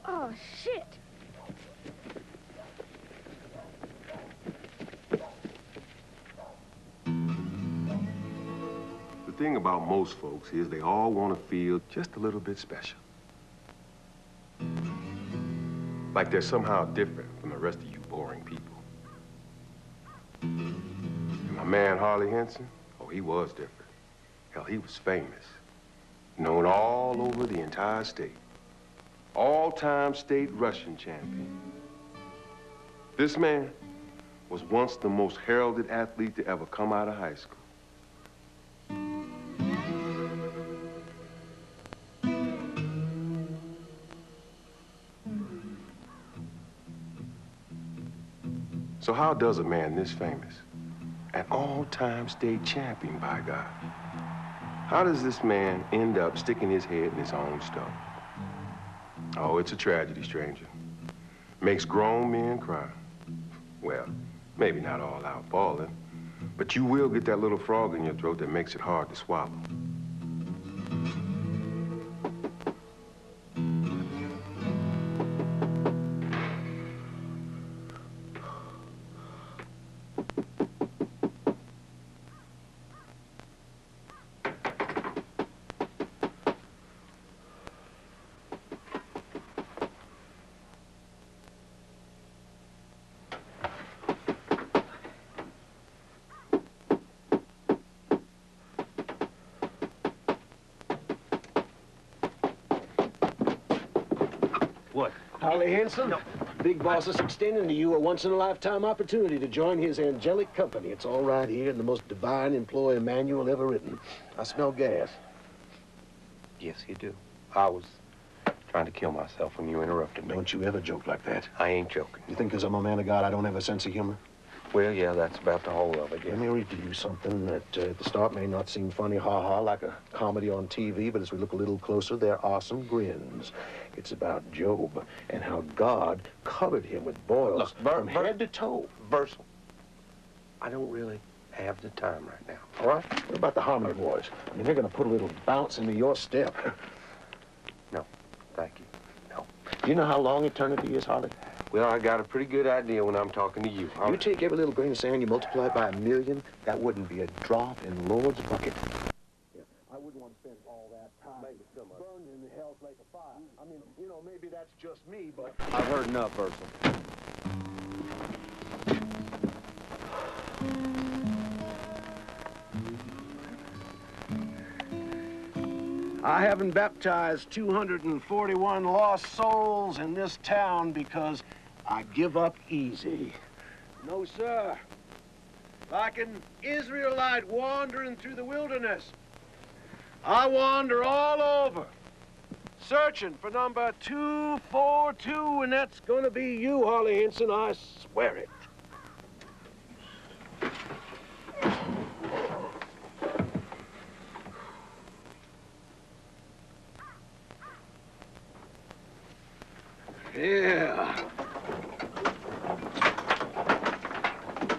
Oh, shit. The thing about most folks is they all want to feel just a little bit special. Like they're somehow different from the rest of you boring people. And my man Harley Henson, oh, he was different. Hell, he was famous. Known all over the entire state. All-time state Russian champion. This man was once the most heralded athlete to ever come out of high school. So how does a man this famous, an all-time state champion, by God, how does this man end up sticking his head in his own stuff? Oh, it's a tragedy, stranger. Makes grown men cry. Well, maybe not all out bawling, but you will get that little frog in your throat that makes it hard to swallow. What? Harley Henson? No. Big boss is extending to you a once-in-a-lifetime opportunity to join his angelic company. It's all right here in the most divine employee manual ever written. I smell gas. Yes, you do. I was trying to kill myself when you interrupted me. Don't you ever joke like that. I ain't joking. You think because I'm a man of God, I don't have a sense of humor? Well, yeah, that's about the whole of it, yeah. Let me read to you something that at the start may not seem funny, ha-ha, like a comedy on TV, but as we look a little closer, there are some grins. It's about Job and how God covered him with boils from head to toe. Versal, I don't really have the time right now, all right? What about the Harmony Boys? I mean, they're going to put a little bounce into your step. No, thank you. No. Do you know how long eternity is, Harley? Well, I got a pretty good idea when I'm talking to you. You take every little grain of sand, you multiply it by 1,000,000, that wouldn't be a drop in Lord's bucket. Yeah, I wouldn't want to spend all that time burned in the hell's lake of fire. I mean, you know, maybe that's just me, but... I've heard enough, Versal. I haven't baptized 241 lost souls in this town because I give up easy. No, sir. Like an Israelite wandering through the wilderness, I wander all over, searching for number 242, and that's gonna be you, Harley Henson, I swear it. Yeah.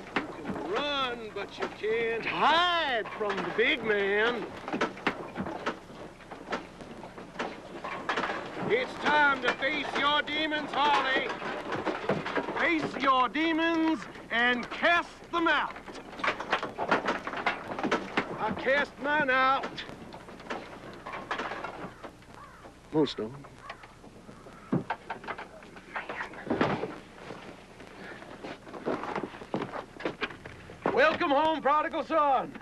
You can run, but you can't hide from the big man. It's time to face your demons, Harley. Face your demons and cast them out. I cast mine out. Most of them. Welcome home, prodigal son.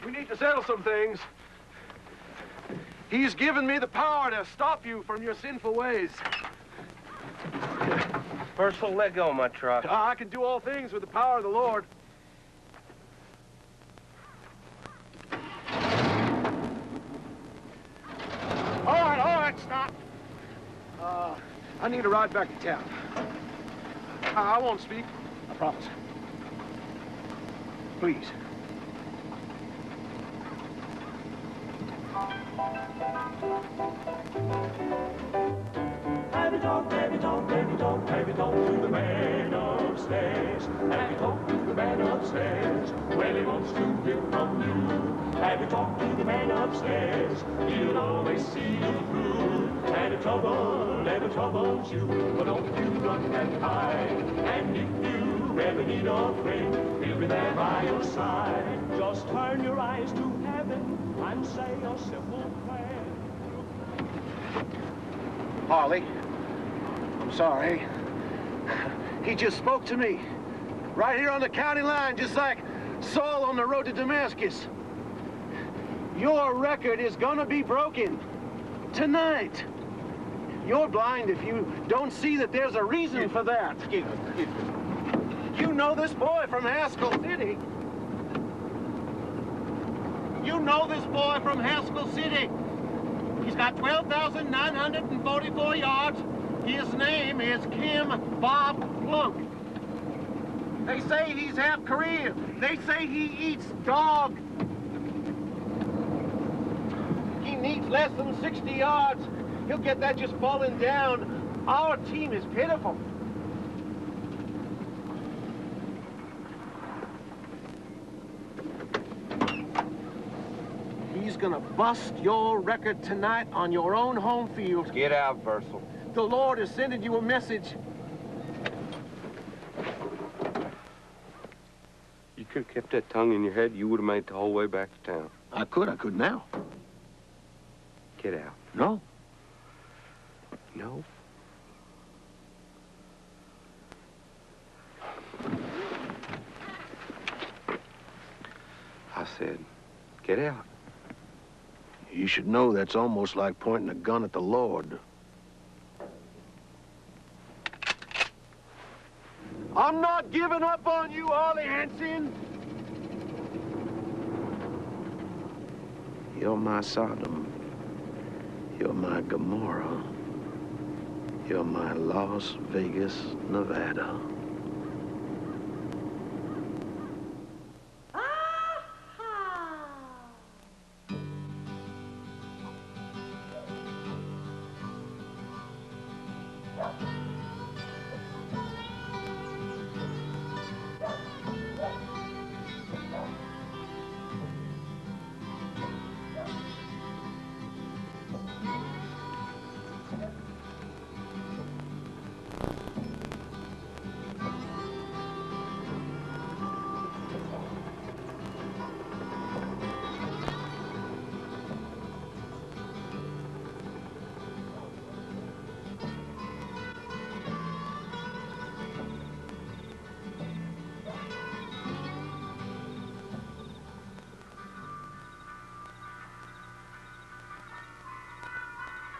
We need to settle some things. He's given me the power to stop you from your sinful ways. Versal, let go of my truck. I can do all things with the power of the Lord. All right, stop. I need a ride back to town. I won't speak, I promise. Please. Heavy talk, heavy talk, heavy talk, heavy talk to the man upstairs. Heavy talk to the man upstairs. Well, he wants to hear from you. Heavy talk to the man upstairs. He'll always see you through. And if trouble ever troubles you, well, don't you run and hide. And if you ever need a friend, he'll be there by your side. Just turn your eyes to heaven and say a simple prayer. Harley, I'm sorry. He just spoke to me. Right here on the county line, just like Saul on the road to Damascus. Your record is gonna be broken tonight. You're blind if you don't see that there's a reason for that. You know this boy from Haskell City. You know this boy from Haskell City. He's got 12,944 yards. His name is Kim Bob Plunk. They say he's half Korean. They say he eats dog. He needs less than 60 yards. He'll get that just falling down. Our team is pitiful. He's gonna bust your record tonight on your own home field. Get out, Versal. The Lord is sending you a message. You could have kept that tongue in your head, you would have made it the whole way back to town. I could now. Get out. No. No? I said, get out. You should know that's almost like pointing a gun at the Lord. I'm not giving up on you, Harley Hansen. You're my Sodom. You're my Gomorrah. You're my Las Vegas, Nevada.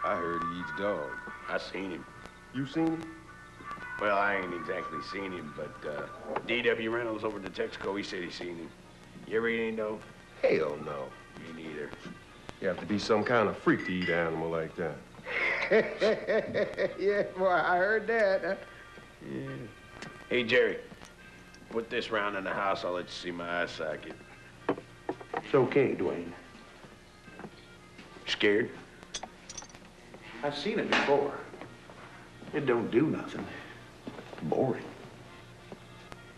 I heard he eats dog. I seen him. You seen him? Well, I ain't exactly seen him, but D.W. Reynolds over at the Texaco, he said he seen him. You ever eat any dog? Hell no. Me neither. You have to be some kind of freak to eat an animal like that. Yeah, boy, I heard that. Yeah. Hey, Jerry, put this round in the house. I'll let you see my eye socket. It's okay, Dwayne. Scared? I've seen it before. It don't do nothing. Boring.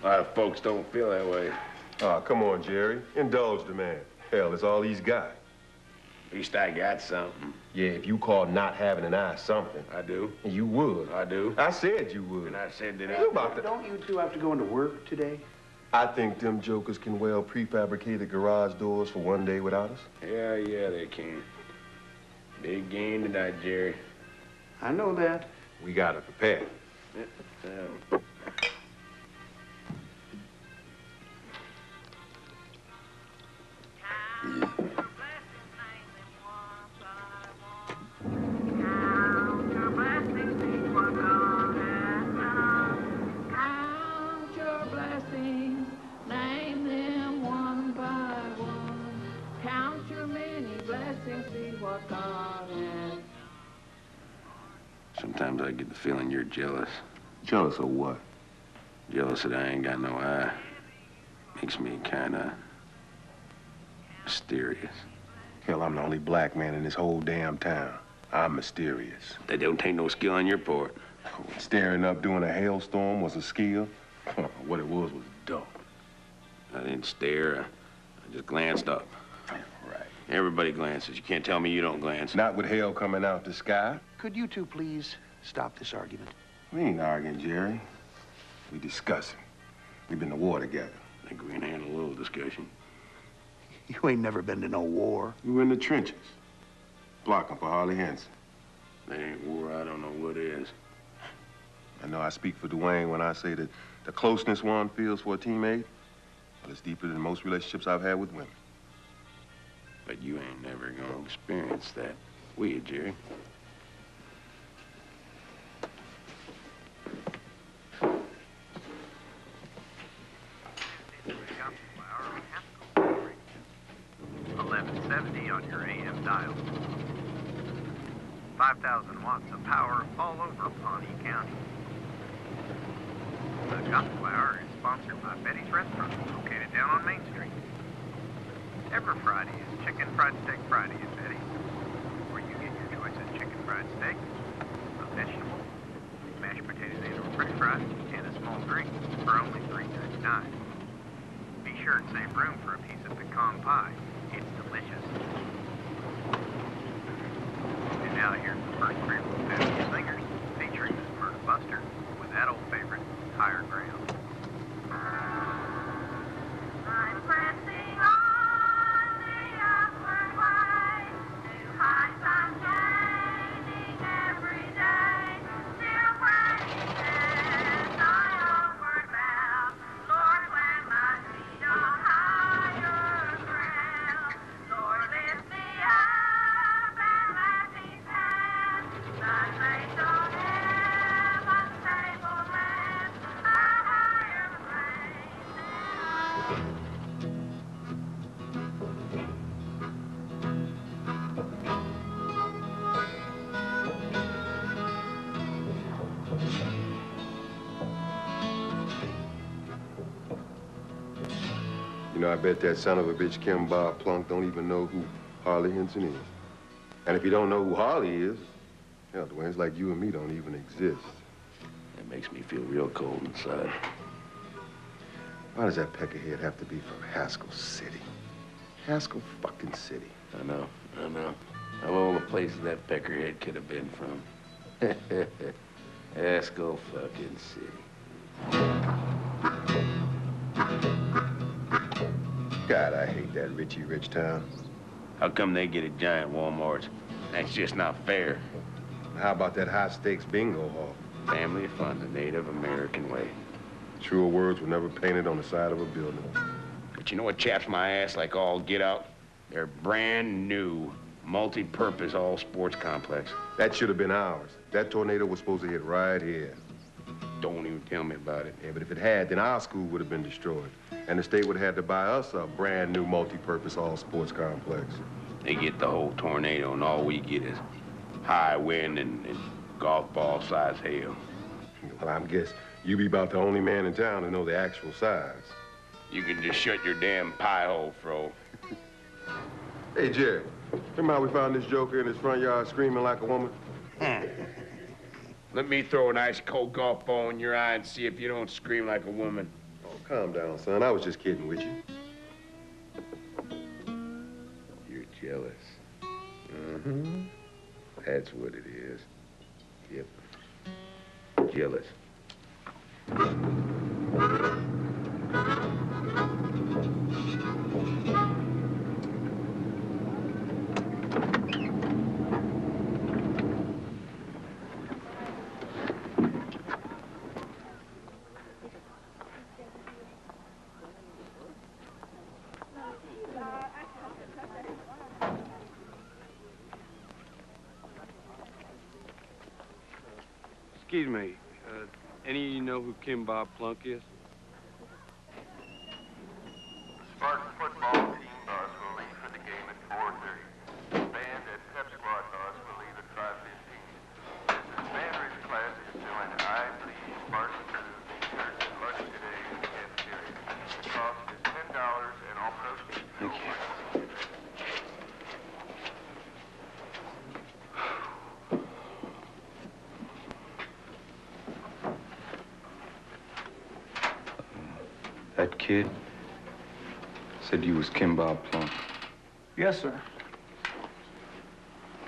A lot of folks don't feel that way. Oh, come on, Jerry. Indulge the man. Hell, it's all he's got. At least I got something. Yeah, if you call not having an eye something, I do. you would. I do. I said you would. And I said that You about to... Don't you two have to go into work today? I think them jokers can weld prefabricated garage doors for one day without us. Yeah, they can. Big game tonight, Jerry. I know that. We gotta prepare. Yeah. Sometimes I get the feeling you're jealous. Jealous of what? Jealous that I ain't got no eye. Makes me kinda mysterious. Hell, I'm the only black man in this whole damn town. I'm mysterious. That don't take no skill on your part. Staring up during a hailstorm was a skill. What it was dumb. I didn't stare. I just glanced up. Right. Everybody glances. You can't tell me you don't glance. Not with hail coming out the sky. Could you two please stop this argument? We ain't arguing, Jerry. We discussing. We've been to war together. I think we can handle a little discussion. You ain't never been to no war. We were in the trenches, blocking for Harley Henson. That ain't war, I don't know what is. I know I speak for Dwayne when I say that the closeness one feels for a teammate, well, it's deeper than most relationships I've had with women. But you ain't never gonna experience that, will you, Jerry? On your AM dial. 5,000 watts of power all over Pawnee County. The Gospel Hour is sponsored by Betty's Restaurant, located down on Main Street. Every Friday is Chicken Fried Steak Friday at Betty's, where you get your choice of chicken fried steak, a vegetable, mashed potatoes and/or french fries, and a small drink for only $3.99. Be sure to save room for a piece of pecan pie. It's delicious. And now here's the first three Louisiana singers featuring Miss Murder Buster with that old favorite, Higher Ground. I'm pressing on the upward way, new heights I'm gaining every day, still praying as I onward bound, Lord, when my feet are higher ground, Lord, lift me up and let me stand, thy face on heaven's stable land, a higher plane. You know, I bet that son of a bitch Kim Bob Plunk don't even know who Harley Henson is. And if you don't know who Harley is, hell, Dwayne's like you and me don't even exist. That makes me feel real cold inside. Why does that peckerhead have to be from Haskell City? Haskell fucking City. I know. Of all the places that peckerhead could have been from. Haskell fucking City. God, I hate that Richie Rich town. How come they get a giant Walmart? That's just not fair. How about that high-stakes bingo hall? Family fun, the Native American way. Truer words were never painted on the side of a building. But you know what chaps my ass like all get out? They're brand new, multi-purpose all-sports complex. That should have been ours. That tornado was supposed to hit right here. Don't even tell me about it. Yeah, but if it had, then our school would have been destroyed. And the state would have had to buy us a brand new multi-purpose all-sports complex. They get the whole tornado, and all we get is high wind and golf ball-size hail. Well, I guess you be about the only man in town to know the actual size. You can just shut your damn pie hole, Fro. Hey, Jerry, remember how we found this joker in his front yard screaming like a woman? Let me throw an ice cold golf ball in your eye and see if you don't scream like a woman. Oh, calm down, son. I was just kidding with you. You're jealous. Mm-hmm. That's what it is. Yep. Jealous. Excuse me, any of you know who Kim Bob Plunk is? Spartan football team bus will leave for the game at 4:30. Band and pep squad bus will leave at 5:15. Since band rich class is joined, I please Spartan crew be served at lunch today in the cafeteria. The cost is $10 and all proceeds. Thank you. That kid said you was Kim Bob Plunk. Yes, sir.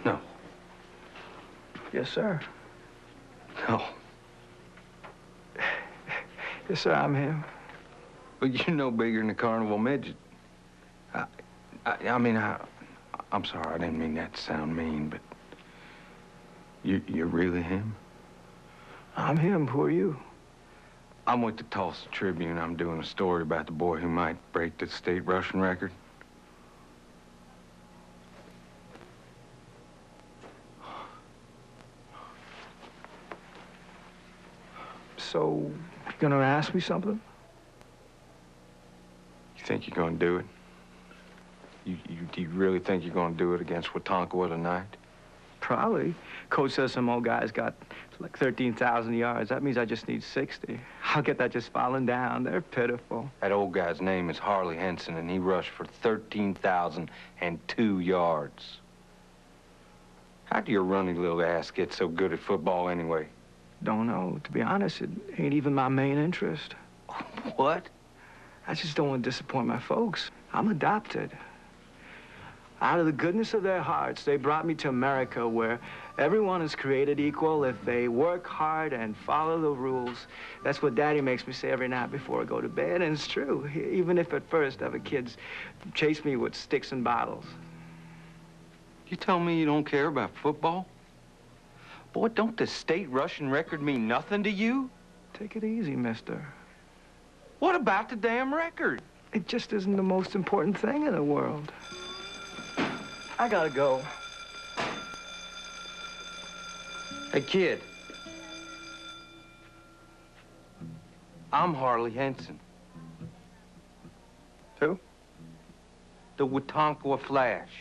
No. Yes, sir. No. Yes, sir, I'm him. But you're no bigger than a carnival midget. I'm sorry, I didn't mean that to sound mean, but you're really him? I'm him. Who are you? I'm with the Tulsa Tribune. I'm doing a story about the boy who might break the state rushing record. So, you gonna ask me something? You think you're gonna do it? Do you really think you're gonna do it against Tonkawah tonight? Probably. Coach says some old guy's got like 13,000 yards. That means I just need 60. I'll get that just falling down. They're pitiful. That old guy's name is Harley Henson, and he rushed for 13,002 yards. How'd your running little ass get so good at football anyway? Don't know. To be honest, it ain't even my main interest. What? I just don't want to disappoint my folks. I'm adopted. Out of the goodness of their hearts, they brought me to America where everyone is created equal if they work hard and follow the rules. That's what Daddy makes me say every night before I go to bed, and it's true. Even if at first other kids chase me with sticks and bottles. You tell me you don't care about football? Boy, don't the state rushing record mean nothing to you? Take it easy, mister. What about the damn record? It just isn't the most important thing in the world. I gotta go. Hey, kid. I'm Harley Henson. Who? The Tonkawah Flash.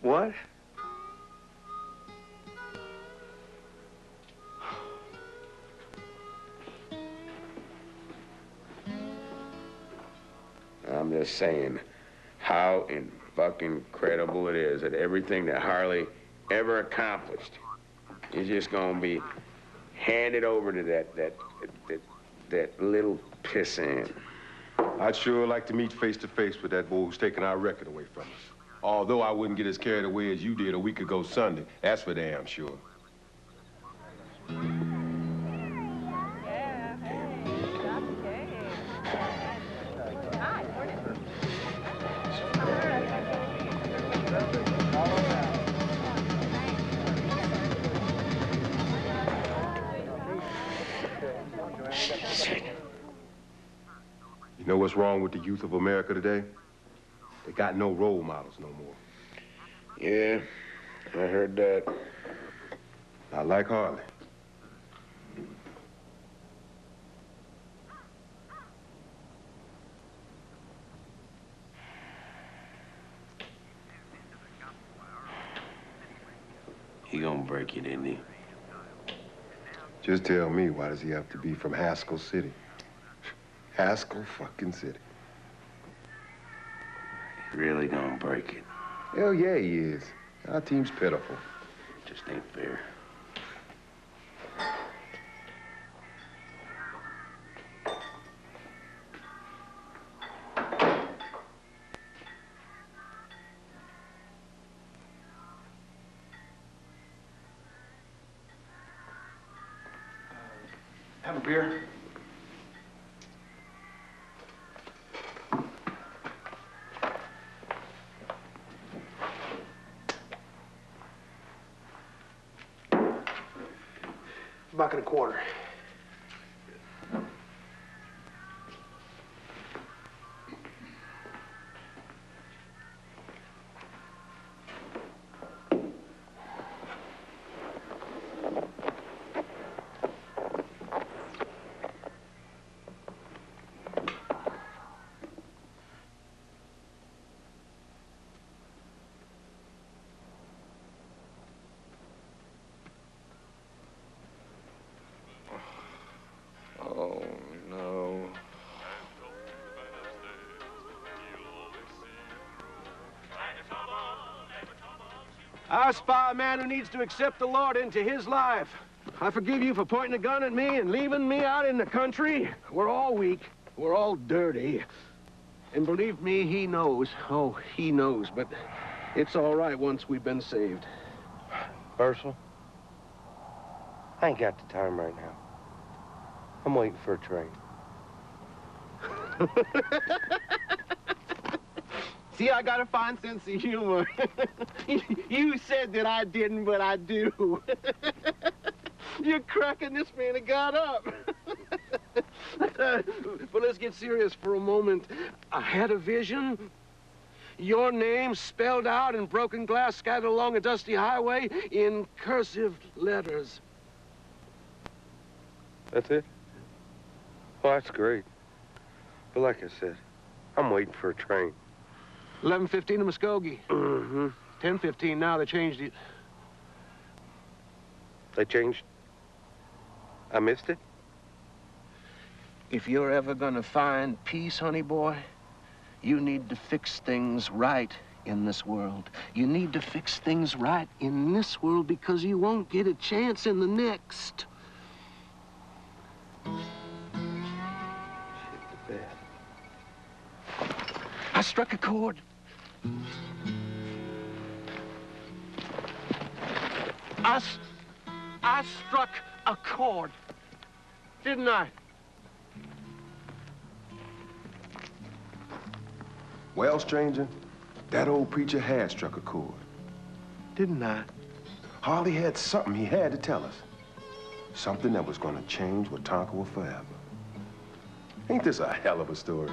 What? I'm just saying how incredible it is that everything that Harley ever accomplished is just gonna be handed over to that little pissant. I'd sure like to meet face to face with that boy who's taking our record away from us. Although I wouldn't get as carried away as you did a week ago Sunday. That's for damn sure. You know what's wrong with the youth of America today? They got no role models no more. Yeah, I heard that. Not like Harley. He gonna break it, isn't he? Just tell me, why does he have to be from Haskell City? Haskell fucking City. He really gonna break it. Hell yeah, he is. Our team's pitiful. Just ain't fair. Have a beer? $1.25. Oh, no. I spy a man who needs to accept the Lord into his life. I forgive you for pointing a gun at me and leaving me out in the country. We're all weak. We're all dirty. And believe me, he knows. Oh, he knows. But It's all right once we've been saved. Ursel, I ain't got the time right now. I'm waiting for a train. See, I got a fine sense of humor. You said that I didn't, but I do. You're cracking this man and got up. But let's get serious for a moment. I had a vision. Your name spelled out in broken glass scattered along a dusty highway in cursive letters. That's it? Well, that's great. But like I said, I'm waiting for a train. 11:15 to Muskogee. Mm-hmm. 10:15 now. They changed it. They changed? I missed it? If you're ever gonna find peace, honey boy, you need to fix things right in this world. You need to fix things right in this world because you won't get a chance in the next. Shit the bed. I struck a chord. I struck a chord, didn't I? Well, stranger, that old preacher had struck a chord. Didn't I? Harley had something he had to tell us. Something that was gonna change Tonkawah forever. Ain't this a hell of a story?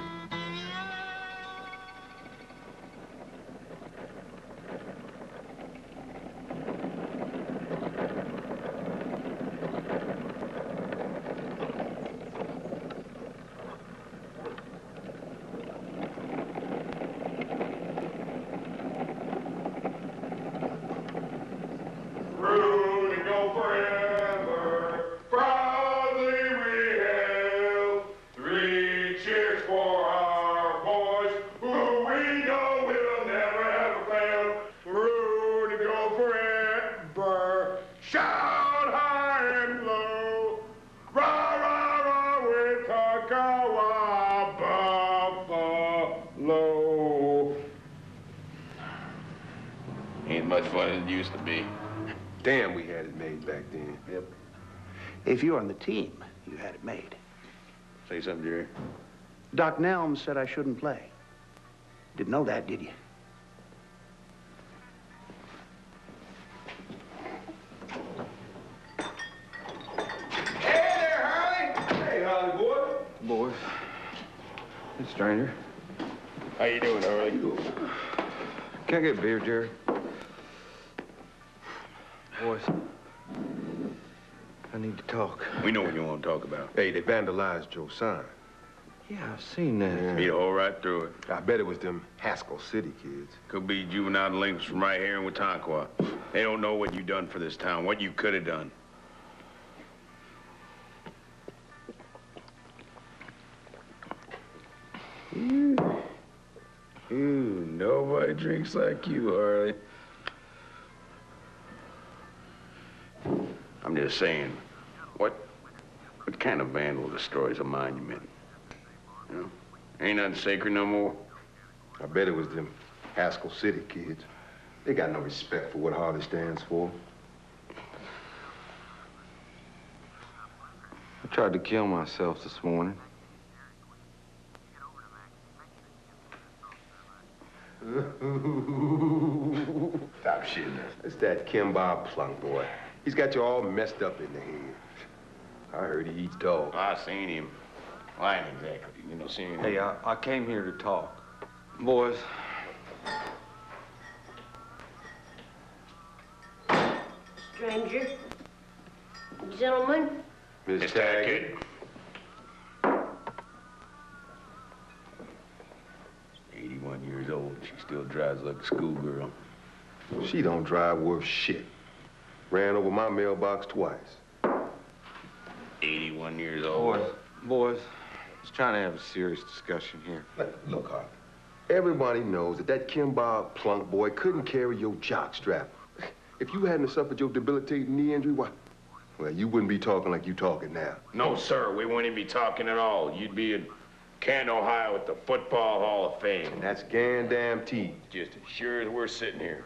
Ain't much fun as it used to be. Damn, we had it made back then. Yep. If you're on the team, you had it made. Say something, Jerry. Doc Nelms said I shouldn't play. Didn't know that, did you? Hey there, Harley! Hey, Harley boy. Boys. Hey, stranger. How you doing, Harley? Can I get a beer, Jerry? Boys, I need to talk. We know what you want to talk about. Hey, they vandalized Joe's sign. Yeah, I've seen that. Yeah. Beat a hole right through it. I bet it was them Haskell City kids. Could be juvenile delinquents from right here in Tonkawah. They don't know what you done for this town, what you could have done. Nobody drinks like you, Harley. I'm just saying, what kind of vandal destroys a monument? You know? Ain't nothing sacred no more. I bet it was them Haskell City kids. They got no respect for what Harley stands for. I tried to kill myself this morning. Stop shitting us. It's that Kimball Plunk boy. He's got you all messed up in the head. I heard he eats dog. I seen him. Well, I ain't exactly, seen him. Hey, I came here to talk. Boys. Stranger. Gentlemen. Miss Taggart. 81 years old. She still drives like a schoolgirl. She don't drive worth shit. Ran over my mailbox twice. 81 years old. Boys, just trying to have a serious discussion here. Look, Harley. Everybody knows that Kimball Plunk boy couldn't carry your jock strap. If you hadn't suffered your debilitating knee injury, why? Well, you wouldn't be talking like you talking now. No, sir. We wouldn't be talking at all. You'd be Canton, Ohio at the Football Hall of Fame. And that's damn teed. Just as sure as we're sitting here.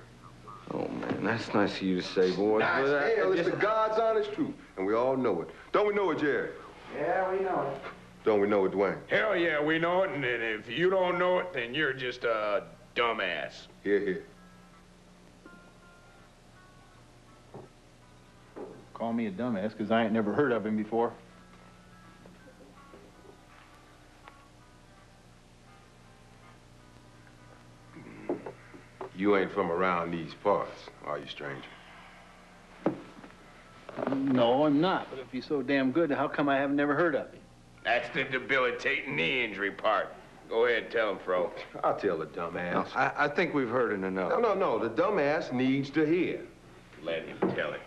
Oh, man, that's nice of you to say, boys. Nice. But Hell, it's the God's honest truth. And we all know it. Don't we know it, Jerry? Yeah, we know it. Don't we know it, Dwayne? Hell yeah, we know it, and if you don't know it, then you're just a dumbass. Here. Call me a dumbass because I ain't never heard of him before. You ain't from around these parts, are you, stranger? No, I'm not. But if he's so damn good, how come I haven't never heard of him? That's the debilitating knee injury part. Go ahead, tell him, Fro. I'll tell the dumbass. No, I think we've heard it enough. No. The dumbass needs to hear. Let him tell it.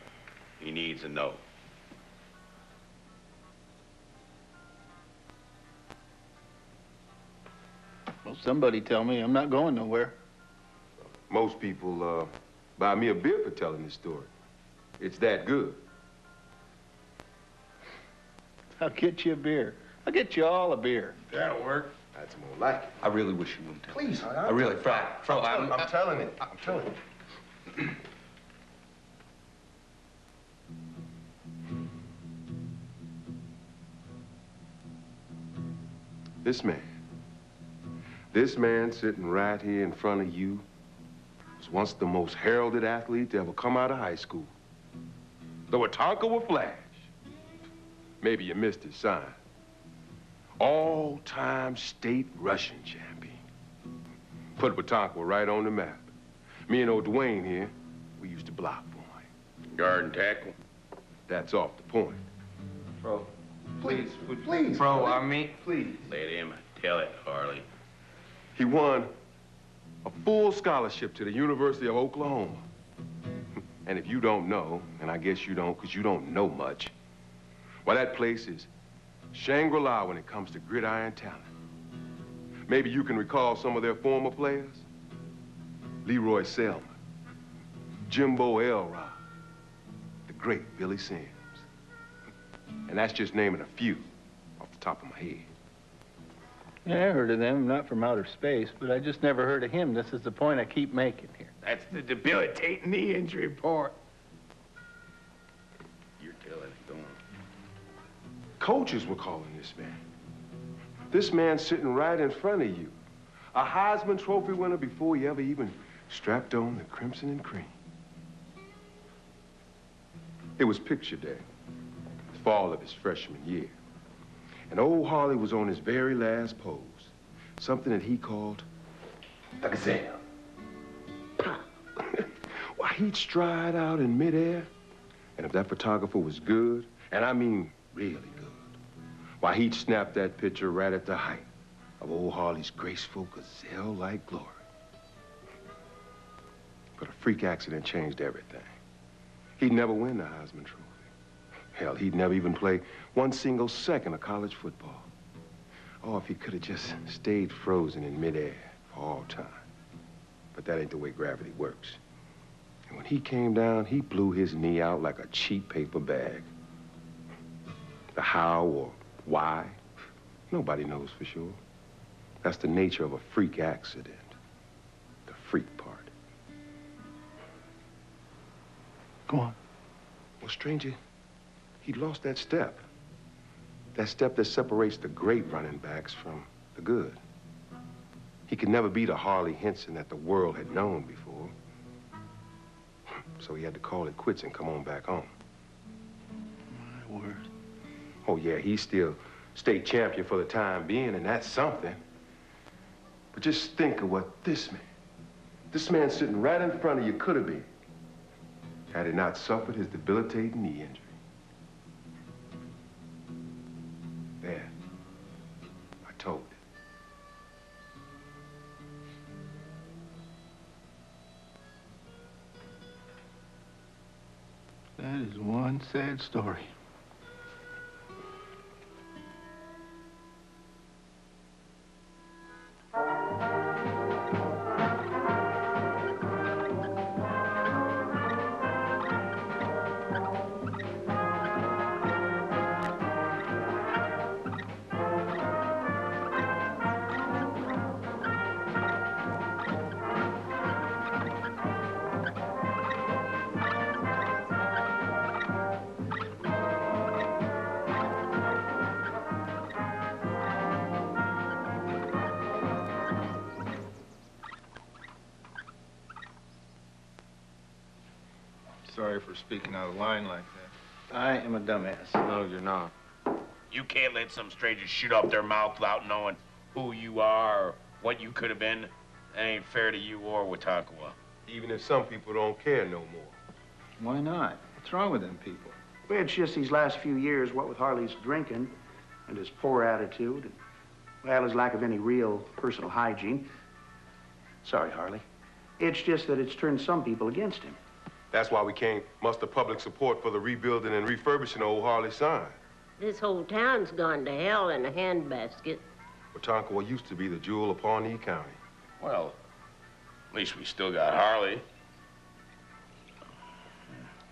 He needs to know. Well, somebody tell me. I'm not going nowhere. Most people buy me a beer for telling this story. It's that good. I'll get you a beer. I'll get you all a beer. That'll work. That's more like it. I really wish you wouldn't tell. Please, I really, Fro, I'm telling it. I'm telling it. This man sitting right here in front of you was once the most heralded athlete to ever come out of high school. The Tonkawah Flash. Maybe you missed his sign. All-time state rushing champion. Put Tonkawah right on the map. Me and old Dwayne here, we used to block for him. Guard and tackle. That's off the point. Fro, Please. Fro, I mean... Please. Let him tell it, Harley. He won a full scholarship to the University of Oklahoma. And if you don't know, and I guess you don't because you don't know much, well, that place is Shangri-La when it comes to gridiron talent. Maybe you can recall some of their former players. Leroy Selma, Jimbo Elrod, the great Billy Sims. And that's just naming a few off the top of my head. Yeah, I heard of them, not from outer space, but I just never heard of him. This is the point I keep making here. That's the debilitating knee injury part. You're telling it, go on. Coaches were calling this man. This man sitting right in front of you. A Heisman Trophy winner before he ever even strapped on the crimson and cream. It was picture day, the fall of his freshman year. And old Harley was on his very last pose, something that he called the gazelle. Why, he'd stride out in midair, and if that photographer was good, and I mean really good, why, he'd snap that picture right at the height of old Harley's graceful gazelle-like glory. But a freak accident changed everything. He'd never win the Heisman Trophy. Hell, he'd never even play one single second of college football. Oh, if he could have just stayed frozen in midair for all time. But that ain't the way gravity works. And when he came down, he blew his knee out like a cheap paper bag. The how or why, nobody knows for sure. That's the nature of a freak accident. The freak part. Go on. Well, stranger, he'd lost that step. That step that separates the great running backs from the good. He could never be the Harley Henson that the world had known before. So he had to call it quits and come on back home. My word. Oh, yeah, he's still state champion for the time being, and that's something. But just think of what this man sitting right in front of you could have been, had he not suffered his debilitating knee injury. There, I told it. That is one sad story. speaking out of line like that. I am a dumbass. No, you're not. You can't let some stranger shoot off their mouth without knowing who you are or what you could have been. That ain't fair to you or Tonkawah. Even if some people don't care no more. Why not? What's wrong with them people? Well, it's just these last few years, what with Harley's drinking and his poor attitude, and, well, his lack of any real personal hygiene. Sorry, Harley. It's just that it's turned some people against him. That's why we can't muster public support for the rebuilding and refurbishing of old Harley sign. This whole town's gone to hell in a handbasket. But Tonkawah used to be the jewel of Pawnee County. Well, at least we still got Harley.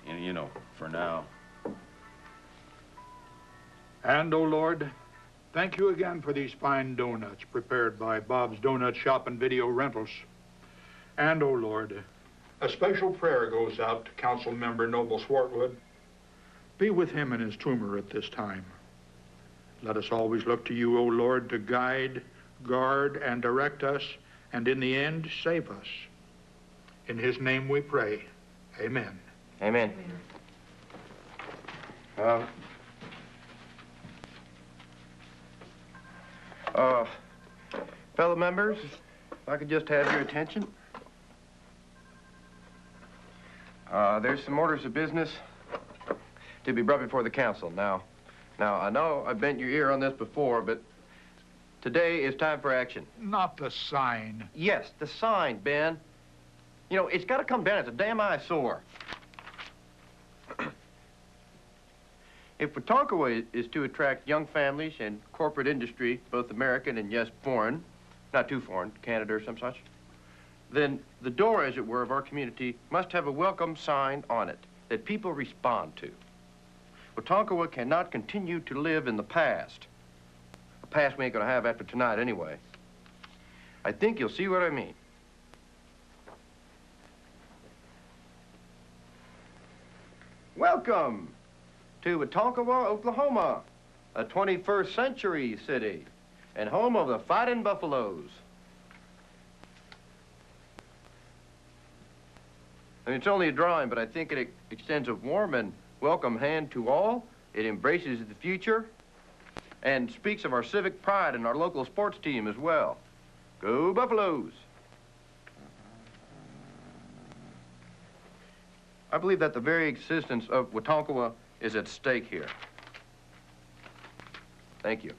And, you know, for now. And, oh Lord, thank you again for these fine donuts prepared by Bob's Donut Shop and Video Rentals. And, oh Lord, a special prayer goes out to Council Member Noble Swartwood. Be with him in his tumor at this time. Let us always look to you, O Lord, to guide, guard, and direct us, and in the end, save us. In his name we pray. Amen. Amen. Fellow members, if I could just have your attention. There's some orders of business to be brought before the council. Now, I know I've bent your ear on this before, but today is time for action. Not the sign. Yes, the sign, Ben. You know, it's got to come down. It's a damn eyesore. If Tonkawah is to attract young families and corporate industry, both American and, yes, foreign, not too foreign, Canada or some such, then the door, as it were, of our community must have a welcome sign on it that people respond to. Well, Tonkawah cannot continue to live in the past. A past we ain't gonna have after tonight anyway. I think you'll see what I mean. Welcome to Tonkawah, Oklahoma, a 21st century city and home of the Fighting Buffaloes. I mean, it's only a drawing, but I think it extends a warm and welcome hand to all. It embraces the future and speaks of our civic pride and our local sports team as well. Go Buffaloes! I believe that the very existence of Tonkawah is at stake here. Thank you.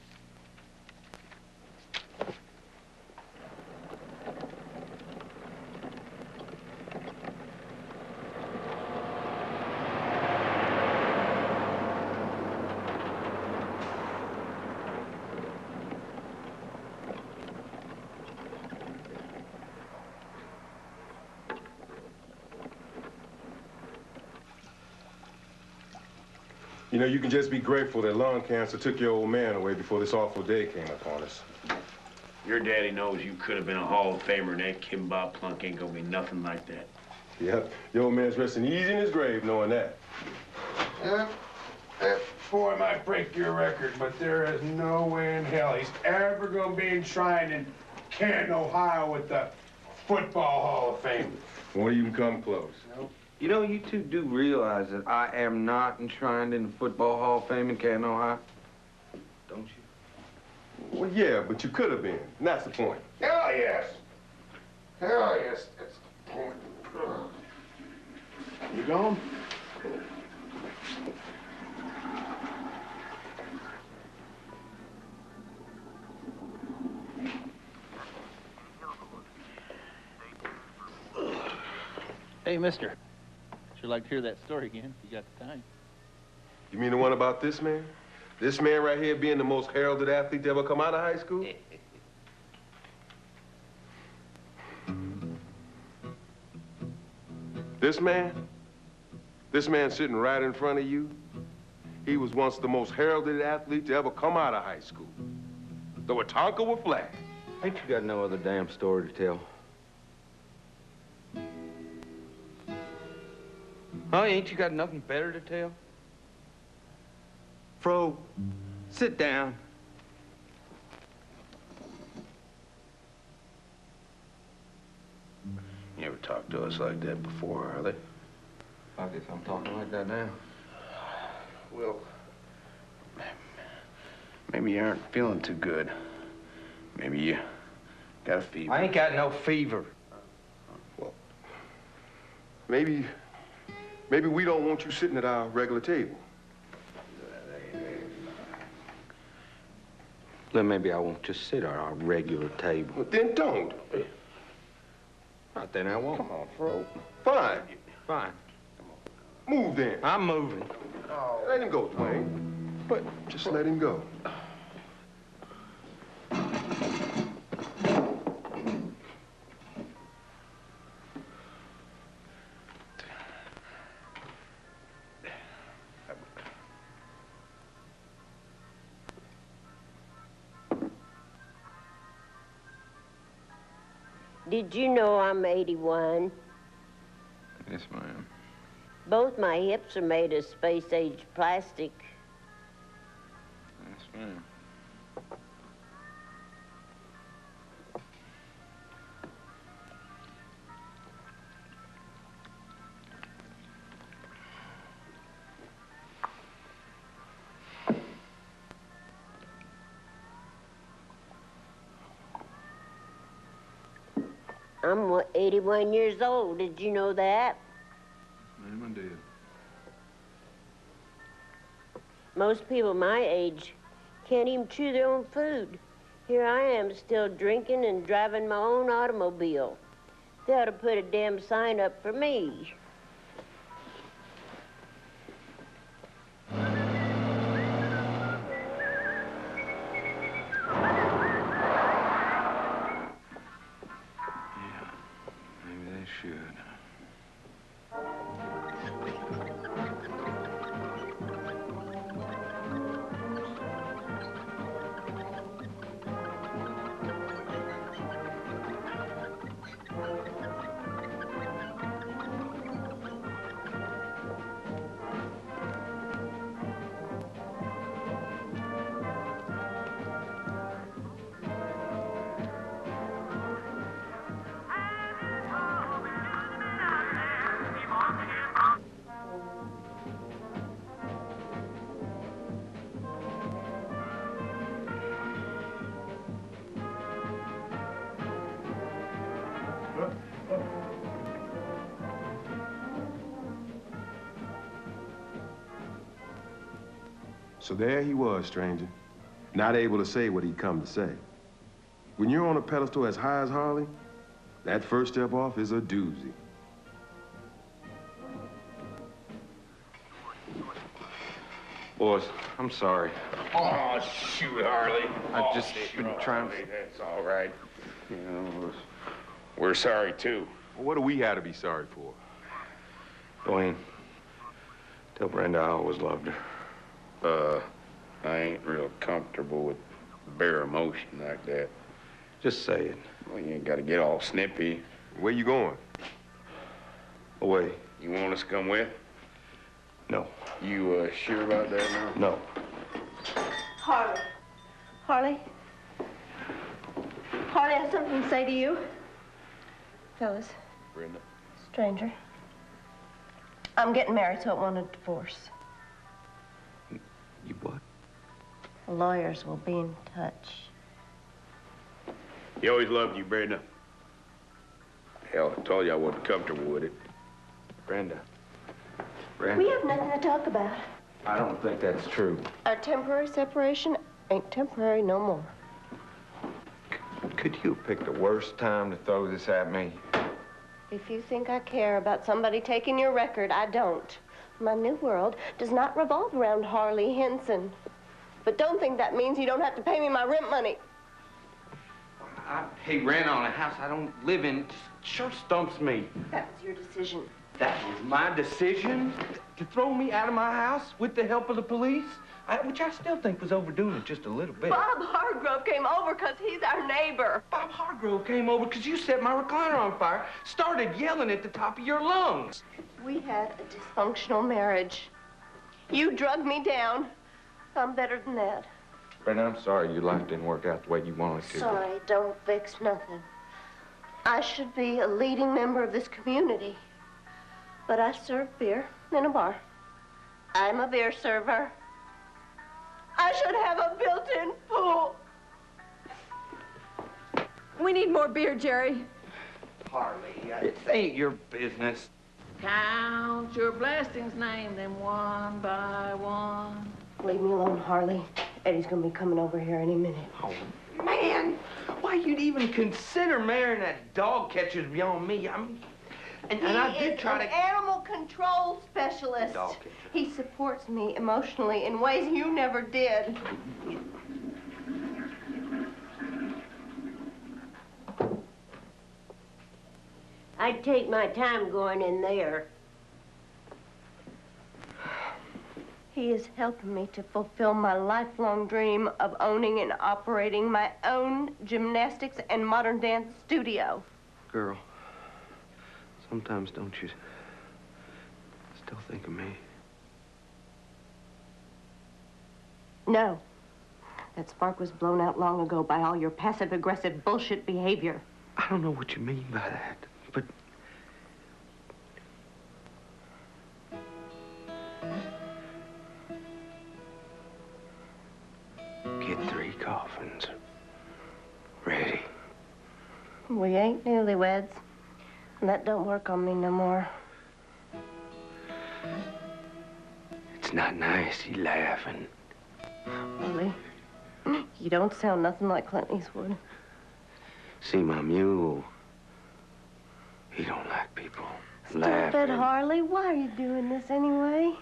You know, you can just be grateful that lung cancer took your old man away before this awful day came upon us. Your daddy knows you could have been a Hall of Famer, and that Kimball Plunk ain't gonna be nothing like that. Yep, your old man's resting easy in his grave knowing that. That boy might break your record, but there is no way in hell he's ever gonna be enshrined in Canton, Ohio with the Football Hall of Fame. Won't even come close. Nope. You know, you two do realize that I am not enshrined in the Football Hall of Fame in Canton, Ohio? Don't you? Well, yeah, but you could have been. And that's the point. Hell yes. Hell yes. That's the point. You going? Hey, mister. Sure like to hear that story again, if you got the time. You mean the one about this man? This man right here being the most heralded athlete to ever come out of high school? This man sitting right in front of you, he was once the most heralded athlete to ever come out of high school. The Tonkawah Flash. Ain't you got no other damn story to tell? Huh? Ain't you got nothing better to tell? Fro, sit down. You never talked to us like that before, Harley. I guess I'm talking like that now. Well, maybe you aren't feeling too good. Maybe you got a fever. I ain't got no fever. Well, maybe we don't want you sitting at our regular table. Then maybe I won't just sit at our regular table. Well, then don't. Right, then I won't. Come on, Fro. Fine. Fine. Move then. I'm moving. Oh. Let him go, Dwayne. But just let him go. Did you know I'm 81? Yes, ma'am. Both my hips are made of space-age plastic. Yes, ma'am. I'm 81 years old. Did you know that? Ma'am, I did. Most people my age can't even chew their own food. Here I am still drinking and driving my own automobile. They ought to put a damn sign up for me. Maybe they should. So there he was, stranger, not able to say what he'd come to say. When you're on a pedestal as high as Harley, that first step off is a doozy. Boys, I'm sorry. Oh, shoot, Harley. I've just been trying. Harley, that's all right. You know, we're sorry, too. Well, what do we have to be sorry for? Dwayne, tell Brenda I always loved her. I ain't real comfortable with bare emotion like that. Just say it. Well, you ain't got to get all snippy. Where you going? Away. You want us to come with? No. You, sure about that now? No. Harley. Harley? Harley, I have something to say to you. Fellas. Brenda. Stranger. I'm getting married, so I want a divorce. You what? The lawyers will be in touch. He always loved you, Brenda. Hell, I told you I wasn't comfortable with it. Brenda. We have nothing to talk about. I don't think that's true. Our temporary separation ain't temporary no more. Could you pick the worst time to throw this at me? If you think I care about somebody taking your record, I don't. My new world does not revolve around Harley Henson. But don't think that means you don't have to pay me my rent money. I pay rent on a house I don't live in. It sure stumps me. That was your decision. That was my decision? To throw me out of my house with the help of the police? Which I still think was overdoing it just a little bit. Bob Hargrove came over because he's our neighbor. Bob Hargrove came over because you set my recliner on fire, started yelling at the top of your lungs. We had a dysfunctional marriage. You drugged me down. I'm better than that. Brenda, I'm sorry your life didn't work out the way you wanted to. Sorry, don't fix nothing. I should be a leading member of this community. But I serve beer in a bar. I'm a beer server. I should have a built-in pool. We need more beer, Jerry. Harley, this ain't your business. Count your blessings, name them one by one. Leave me alone, Harley. Eddie's gonna be coming over here any minute. Oh, man. Why you'd even consider marrying that dog catcher's beyond me. I mean, and I did try to... He's an animal control specialist. Dog catcher. He supports me emotionally in ways you never did. I'd take my time going in there. He is helping me to fulfill my lifelong dream of owning and operating my own gymnastics and modern dance studio. Girl, sometimes don't you still think of me? No. That spark was blown out long ago by all your passive-aggressive bullshit behavior. I don't know what you mean by that, but... Get 3 coffins ready. We ain't newlyweds. That don't work on me no more. It's not nice, you laughing. Really? You don't sound nothing like Clint Eastwood. See my mule. He don't like people Stop laughing. it, Harley. Why are you doing this anyway?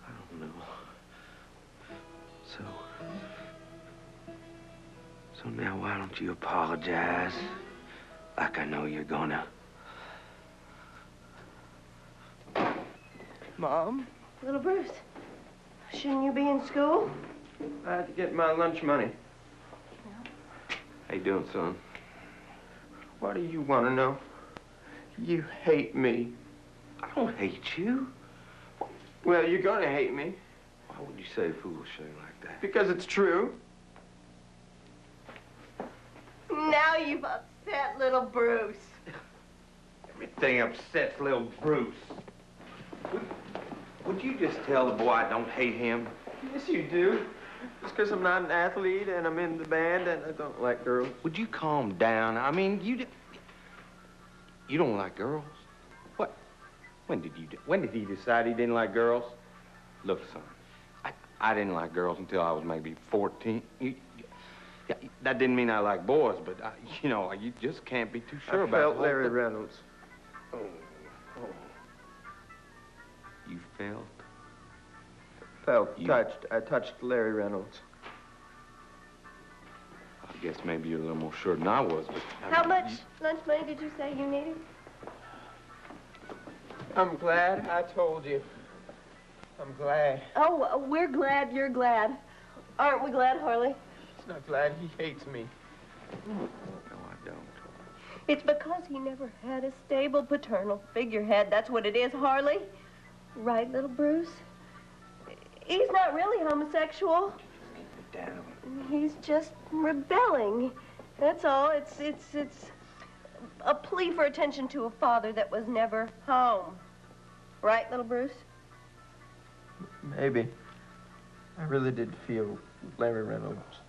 I don't know. So now why don't you apologize? Like I know you're gonna. Mom? Little Bruce, shouldn't you be in school? I had to get my lunch money. How you doing, son? What do you want to know? You hate me. I don't hate you. Well, you're gonna hate me. Why would you say foolish thing like that? Because it's true. Now you've upset little Bruce. Everything upsets little Bruce. Would you just tell the boy I don't hate him? Yes, you do. It's because I'm not an athlete and I'm in the band and I don't like girls. Would you calm down? I mean, you don't like girls? What? When did he decide he didn't like girls? Look, son, I didn't like girls until I was maybe 14. Yeah, that didn't mean I like boys, but, you know, you just can't be too sure about it. I felt Larry Reynolds. Oh. You felt? Touched. I touched Larry Reynolds. I guess maybe you're a little more sure than I was, but... How much lunch money did you say you needed? I'm glad I told you. I'm glad. Oh, we're glad you're glad. Aren't we glad, Harley? He's not glad. He hates me. No, I don't. It's because he never had a stable paternal figurehead. That's what it is, Harley. Right, little Bruce? He's not really homosexual. Down. He's just rebelling. That's all. It's a plea for attention to a father that was never home. Right, little Bruce? Maybe. I really did feel Larry Reynolds.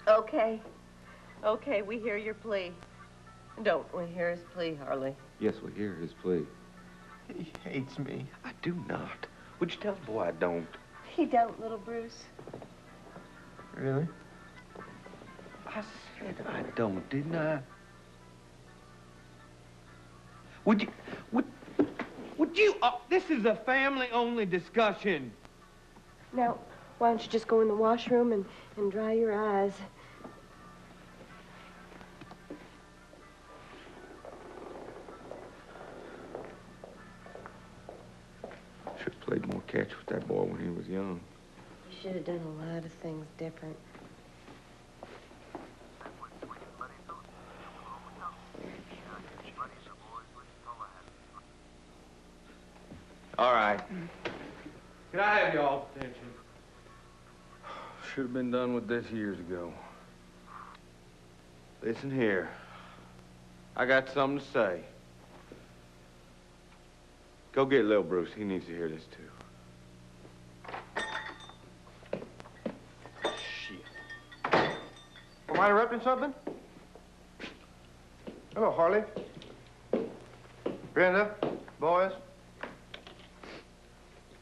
Okay. Okay, we hear your plea. Don't we hear his plea, Harley? Yes, we hear his plea. He hates me. I do not. Would you tell the boy I don't? He don't, little Bruce. Really? I said I don't, didn't I? Would you, this is a family-only discussion. Now, why don't you just go in the washroom and dry your eyes? Should have played more catch with that boy when he was young. You should have done a lot of things different. All right. Can I have y'all's attention? Should have been done with this years ago. Listen here. I got something to say. Go get little Bruce. He needs to hear this, too. Shit. Am I interrupting something? Hello, Harley. Brenda, boys.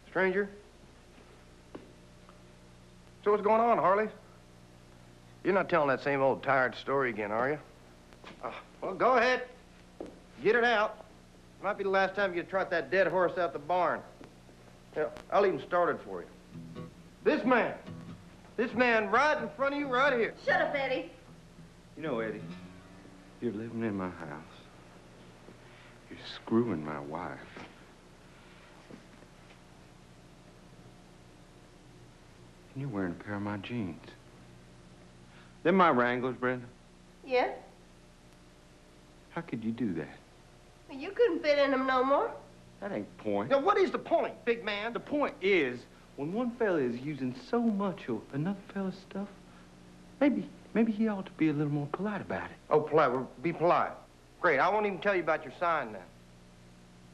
Stranger. So what's going on, Harley? You're not telling that same old tired story again, are you? Well, go ahead. Get it out. Might be the last time you trot that dead horse out the barn. Hell, I'll even start it for you. This man right in front of you right here. Shut up, Eddie. You know, Eddie, you're living in my house. You're screwing my wife. And you're wearing a pair of my jeans. They're my Wranglers, Brenda. Yeah? How could you do that? You couldn't fit in them no more. That ain't the point. Now, what is the point, big man? The point is, when one fella is using so much of another fella's stuff, maybe he ought to be a little more polite about it. Oh, polite. Well, be polite. Great. I won't even tell you about your sign now.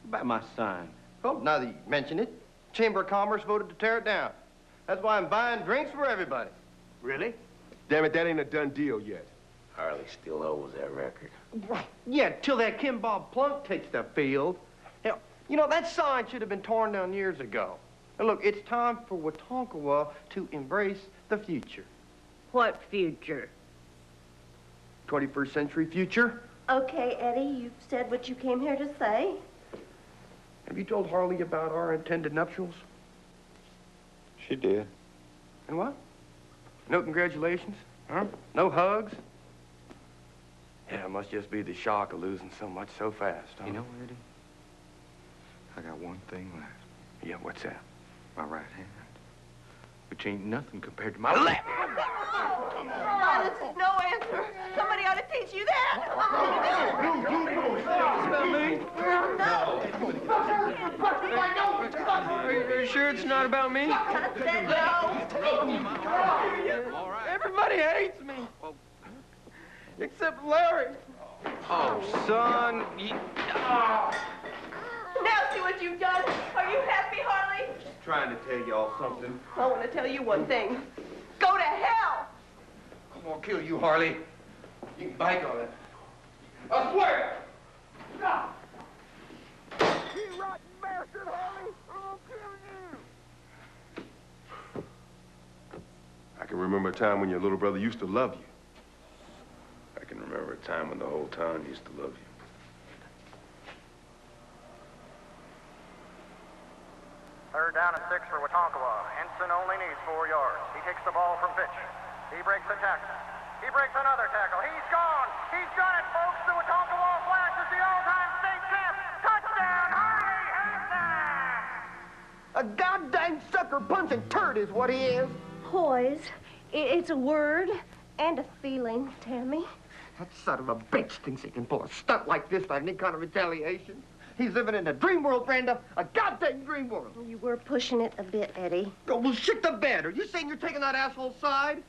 About my sign? Well, now that you mention it, Chamber of Commerce voted to tear it down. That's why I'm buying drinks for everybody. Really? Damn it, that ain't a done deal yet. Harley still owes that record. Yeah, till that Kim Bob Plunk takes the field. Hell, you know, that sign should have been torn down years ago. Now, look, it's time for Tonkawah to embrace the future. What future? 21st century future. Okay, Eddie, you've said what you came here to say. Have you told Harley about our intended nuptials? She did. And what? No congratulations? Huh? No hugs? Yeah, it must just be the shock of losing so much so fast, huh? You know, Eddie, I got one thing left. Yeah, what's that? My right hand. Which ain't nothing compared to my left. That is no answer. Somebody ought to teach you that. Are you sure it's not about me? I said no. Everybody hates me. Except Larry. Oh, son, Now see what you've done. Are you happy, Harley? trying to tell y'all something. I want to tell you one thing. Go to hell! I'm gonna kill you, Harley. You can bank on it. I swear! Stop! You rotten bastard, Harley! I'll kill you! I can remember a time when your little brother used to love you. I can remember a time when the whole town used to love you. Third down and 6 for Tonkawah. Henson only needs 4 yards. He takes the ball from Fitch. He breaks a tackle. He breaks another tackle. He's gone. He's done it, folks. The Tonkawah Flash is the all-time state champ. Touchdown, Harley Henson! A goddamn sucker punching turd is what he is. Poise. It's a word and a feeling, Tammy. That son of a bitch thinks he can pull a stunt like this without any kind of retaliation. He's living in a dream world, Brenda. A goddamn dream world. You were pushing it a bit, Eddie. Oh, well, shit the bed. Are you saying you're taking that asshole's side?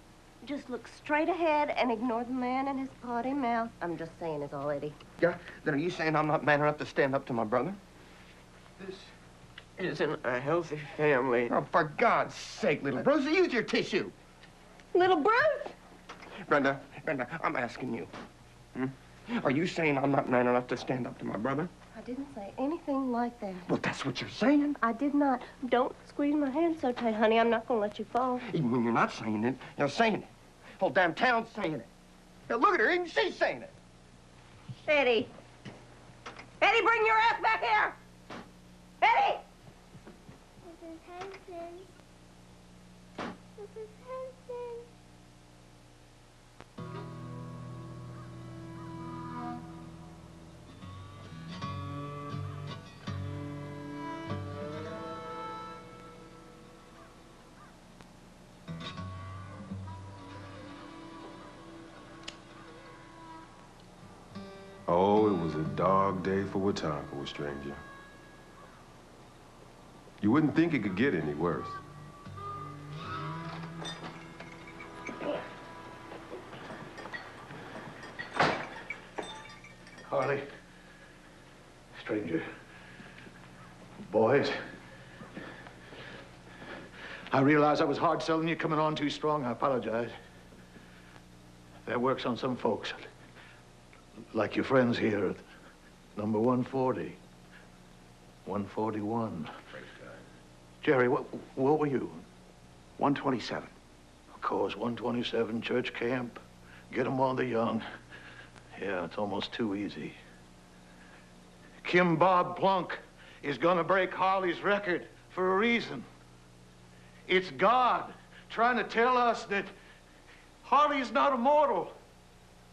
Just look straight ahead and ignore the man and his potty mouth. I'm just saying is all, Eddie. Yeah? Then are you saying I'm not man enough to stand up to my brother? This isn't a healthy family. Oh, for God's sake, little Bruce, use your tissue. Little Bruce? Brenda, I'm asking you. Are you saying I'm not man enough to stand up to my brother? I didn't say anything like that. Well, that's what you're saying. I did not. Don't squeeze my hand so tight, honey. I'm not going to let you fall. Even when you're not saying it, you're saying it. Whole damn town's saying it. Now, look at her. Even she's saying it. Eddie. Eddie, bring your ass back here. Eddie! Mrs. Henson. Mrs. Henson. Oh, it was a dog day for Tonkawah, stranger. You wouldn't think it could get any worse. Harley, stranger, boys. I realize I was hard selling you, coming on too strong. I apologize. That works on some folks. Like your friends here at number 140. 141. Jerry, what were you? 127. Of course, 127, church camp. Get them while they're young. Yeah, it's almost too easy. Kim Bob Plunk is gonna break Harley's record for a reason. It's God trying to tell us that Harley's not immortal.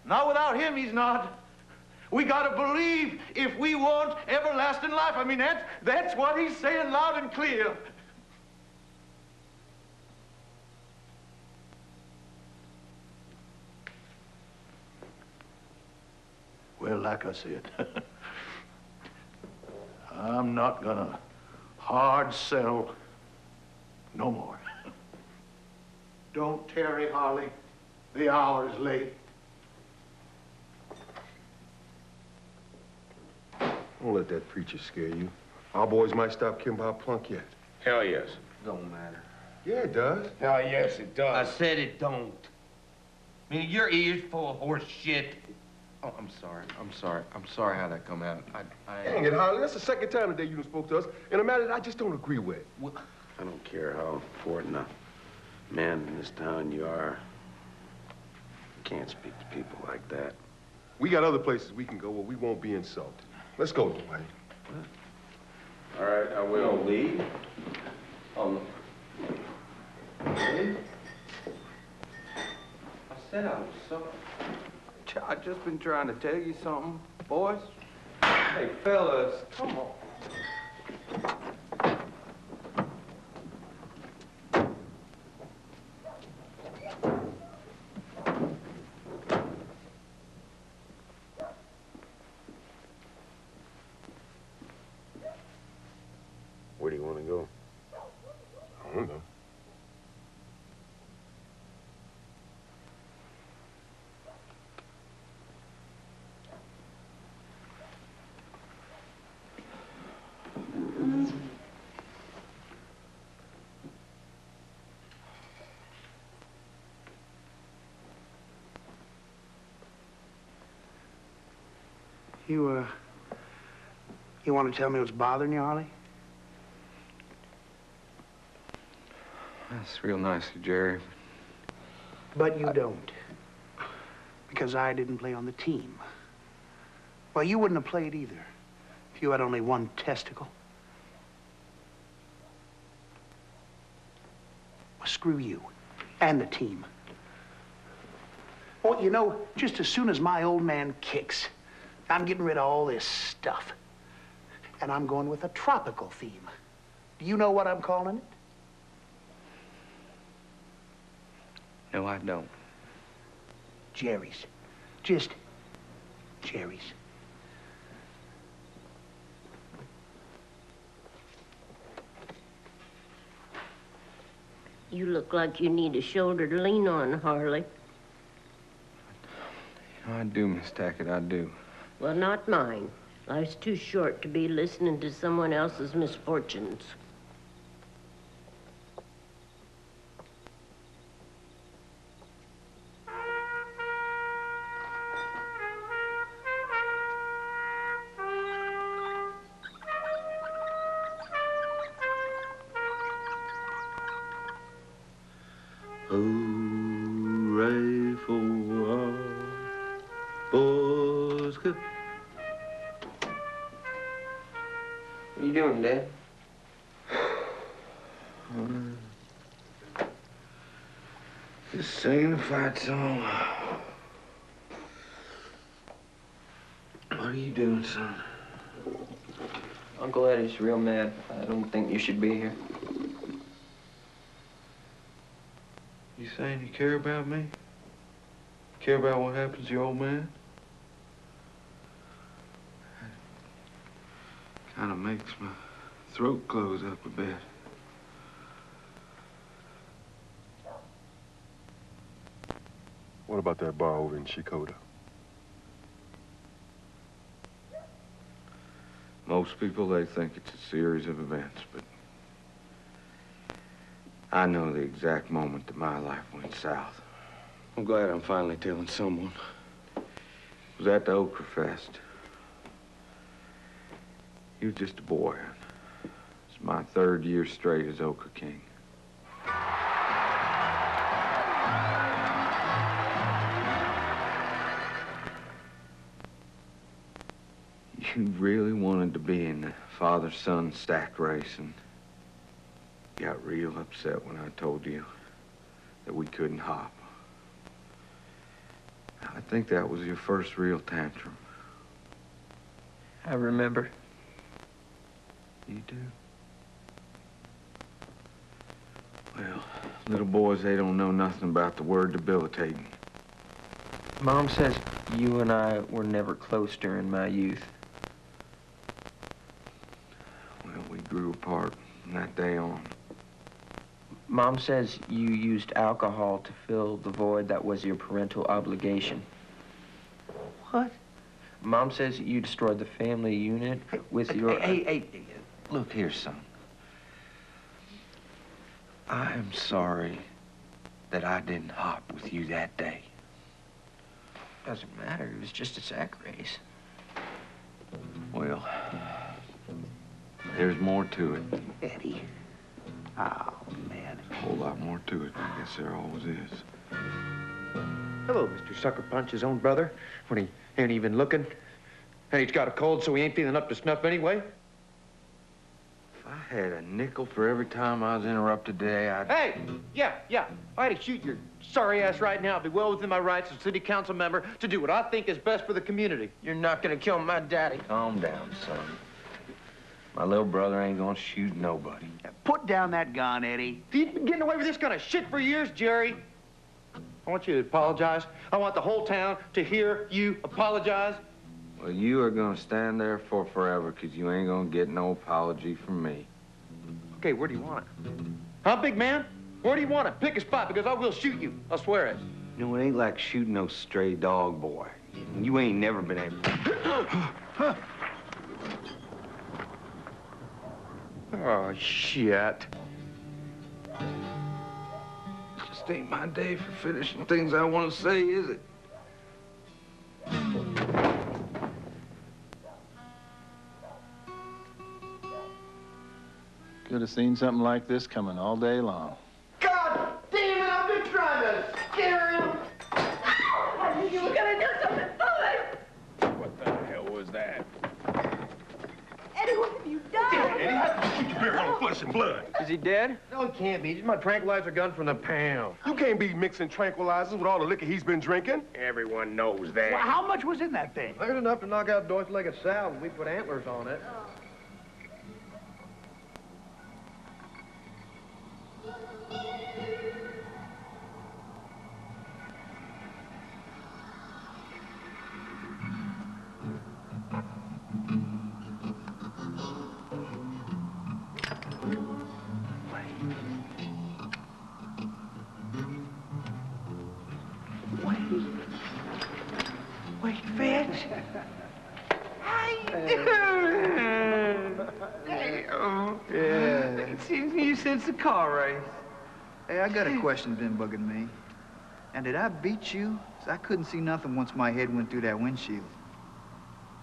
Not without him, he's not. We gotta believe if we want everlasting life. I mean, that's what he's saying loud and clear. Well, like I said, I'm not gonna hard sell no more. Don't tarry, Harley. The hour's late. Don't let that preacher scare you. Our boys might stop Kim Bob Plunk yet. Hell yes. Don't matter. Yeah, it does. Hell yes, it does. I said it don't. I mean, your ears full of horse shit. Oh, I'm sorry. I'm sorry how that come out. Dang it, Harley. That's the second time today you done spoke to us in a matter that I just don't agree with. I don't care how important a man in this town you are. You can't speak to people like that. We got other places we can go where we won't be insulted. Let's go, Dwight. All right, I will. Leave? Oh, no. Leave? I said I was sorry. I just been trying to tell you something, boys. Hey, fellas, come on. Where do you want to go? I don't know. You want to tell me what's bothering you, Harley? That's real nice of Jerry. But you don't. Because I didn't play on the team. Well, you wouldn't have played either if you had only one testicle. Well, screw you and the team. Well, you know, just as soon as my old man kicks, I'm getting rid of all this stuff. And I'm going with a tropical theme. Do you know what I'm calling it? No, I don't. Jerry's. Just Jerry's. You look like you need a shoulder to lean on, Harley. I do, Miss Tackett, I do. Well, not mine. Life's too short to be listening to someone else's misfortunes. Hooray for our boys. What are you doing, Dad? Just singing a fight song. What are you doing, son? Uncle Eddie's real mad. I don't think you should be here. You saying you care about me? Care about what happens to your old man? Kind of makes my throat close up a bit. What about that bar over in Chicoda? I'm Most people, they think it's a series of events, but I know the exact moment that my life went south. I'm glad I'm finally telling someone. It was at the Okra-Fest. He was just a boy. It's my 3rd year straight as Okra King. You really wanted to be in the father-son stack race and got real upset when I told you that we couldn't hop. I think that was your first real tantrum. I remember. You do? Well, little boys, they don't know nothing about the word debilitating. Mom says you and I were never close during my youth. Well, we grew apart from that day on. Mom says you used alcohol to fill the void that was your parental obligation. What? Mom says you destroyed the family unit with your... Hey, look here, son. I am sorry that I didn't hop with you that day. Doesn't matter. It was just a sack race. Well, there's more to it. Eddie. Oh, man. A whole lot more to it. I guess there always is. Hello, Mr. Sucker Punch, his own brother, when he ain't even looking. And he's got a cold, so he ain't feeling up to snuff anyway. If I had a nickel for every time I was interrupted today, I'd... Hey! Yeah. If I had to shoot your sorry ass right now, I'd be well within my rights as a city council member to do what I think is best for the community. You're not gonna kill my daddy. Calm down, son. My little brother ain't gonna shoot nobody. Put down that gun, Eddie. You've been getting away with this kind of shit for years, Jerry. I want you to apologize. I want the whole town to hear you apologize. Well, you are gonna stand there for forever, because you ain't gonna get no apology from me. Okay, where do you want it? Huh, big man? Where do you want it? Pick a spot, because I will shoot you. I swear it. You know, it ain't like shooting no stray dog, boy. You ain't never been able to... Oh, shit. Just ain't my day for finishing things I want to say, is it? Could have seen something like this coming all day long. God damn it, I've been trying to scare him. You were gonna do something fun! What the hell was that? Eddie, what have you done? Eddie, how did you shoot your beer on flesh and blood? Is he dead? No, he can't be. It's just my tranquilizer gun from the pound. You can't be mixing tranquilizers with all the liquor he's been drinking. Everyone knows that. Well, how much was in that thing? There's enough to knock out Doyle's leg of Sal when we put antlers on it. Wait, Fitz. How you doing? Hey, yeah. It seems you since the car race. Hey, I got a question been bugging me. And did I beat you? 'Cause I couldn't see nothing once my head went through that windshield.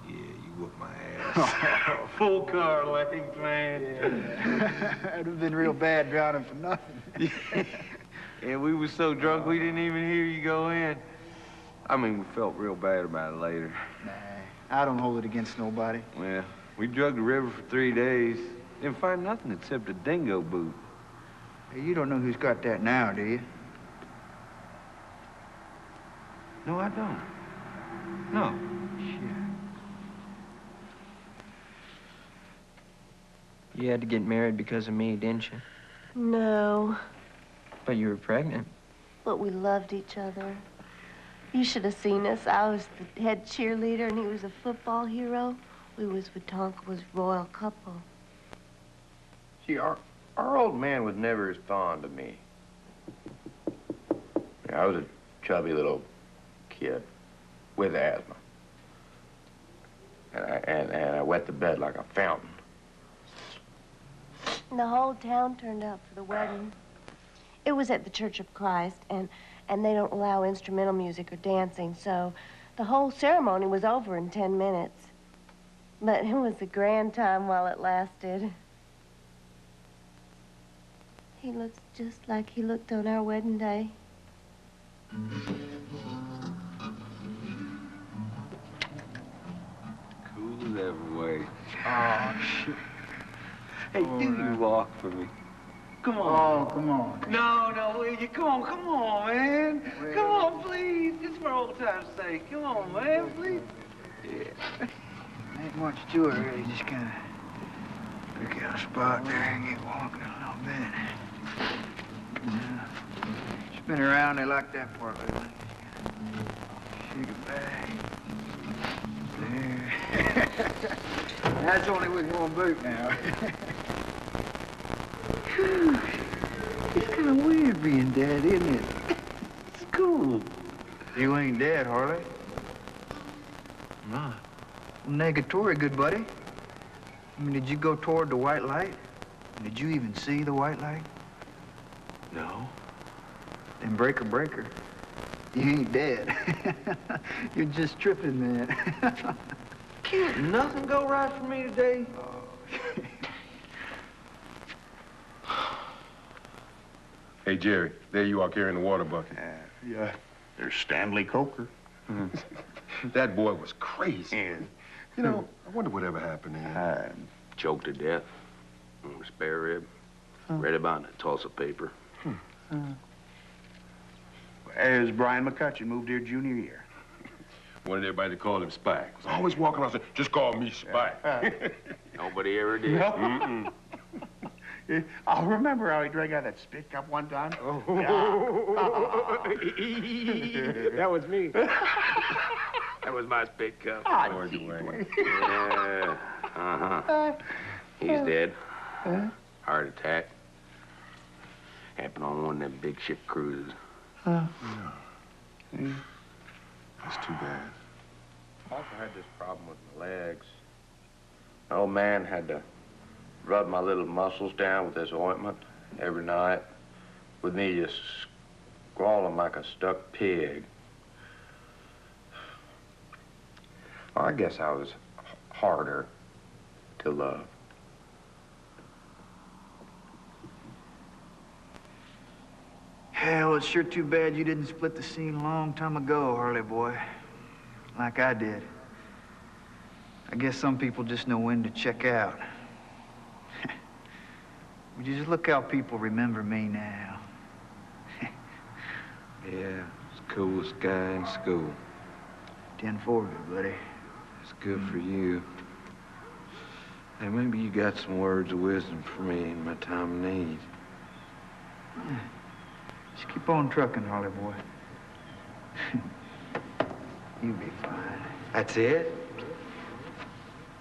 Yeah, you whooped my ass. Full car legs, man. It'd have been real bad drowning for nothing. Yeah, we was so drunk we didn't even hear you go in. I mean, we felt real bad about it later. Nah, I don't hold it against nobody. Well, we drugged the river for 3 days. Didn't find nothing except a dingo boot. Hey, you don't know who's got that now, do you? No, I don't. No. You had to get married because of me, didn't you? No, But you were pregnant. but we loved each other. You should have seen us. I was the head cheerleader and he was a football hero. We was Tonkawah's royal couple. See, our old man was never as fond of me. I was a chubby little kid with asthma. And I wet the bed like a fountain. The whole town turned out for the wedding. It was at the Church of Christ, and they don't allow instrumental music or dancing, so the whole ceremony was over in 10 minutes. But it was a grand time while it lasted. He looks just like he looked on our wedding day. Cool as ever, Wade. Oh, shit. Hey, do you walk for me? Come on. Oh, come on. No, will you? Come on, man. Wait, Come on, please. Just for old time's sake. Come on, man, please. Yeah. Ain't much to it, really. Just kind of pick out a spot there and get walking a little bit. Yeah. Spin around, they like that part lately. Shake it back. There. That's only with one boot now. It's kind of weird being dead, isn't it? It's cool. You ain't dead, Harley. No. Well, negatory, good buddy. I mean, did you go toward the white light? Did you even see the white light? No. Then breaker. You ain't dead. You're just tripping, man. Can't nothing go right for me today? Hey, Jerry, there you are carrying the water bucket. Yeah, there's Stanley Coker. That boy was crazy. Yeah. You know, I wonder whatever happened to him. Choked to death on a spare rib. Read about in the Tulsa paper. As Brian McCutcheon moved here junior year. Wanted everybody to call him Spike. Was always walking around saying, just call me Spike. Nobody ever did. No. I remember how he drank out of that spit cup one time. That was me. That was my spit cup. Poor Dwayne. Yeah. Uh-huh. He's dead. Heart attack. Happened on one of them big ship cruises. That's too bad. I also had this problem with my legs. The old man had to rub my little muscles down with this ointment every night, with me just squalling like a stuck pig. I guess I was harder to love. Hell, it's sure too bad you didn't split the scene a long time ago, Harley boy. Like I did. I guess some people just know when to check out. Would you just look how people remember me now? Yeah, it's the coolest guy in school. 10-4, good buddy. It's good for you. Hey, maybe you got some words of wisdom for me in my time of need. Yeah. Just keep on trucking, Harley boy. You'll be fine. That's it?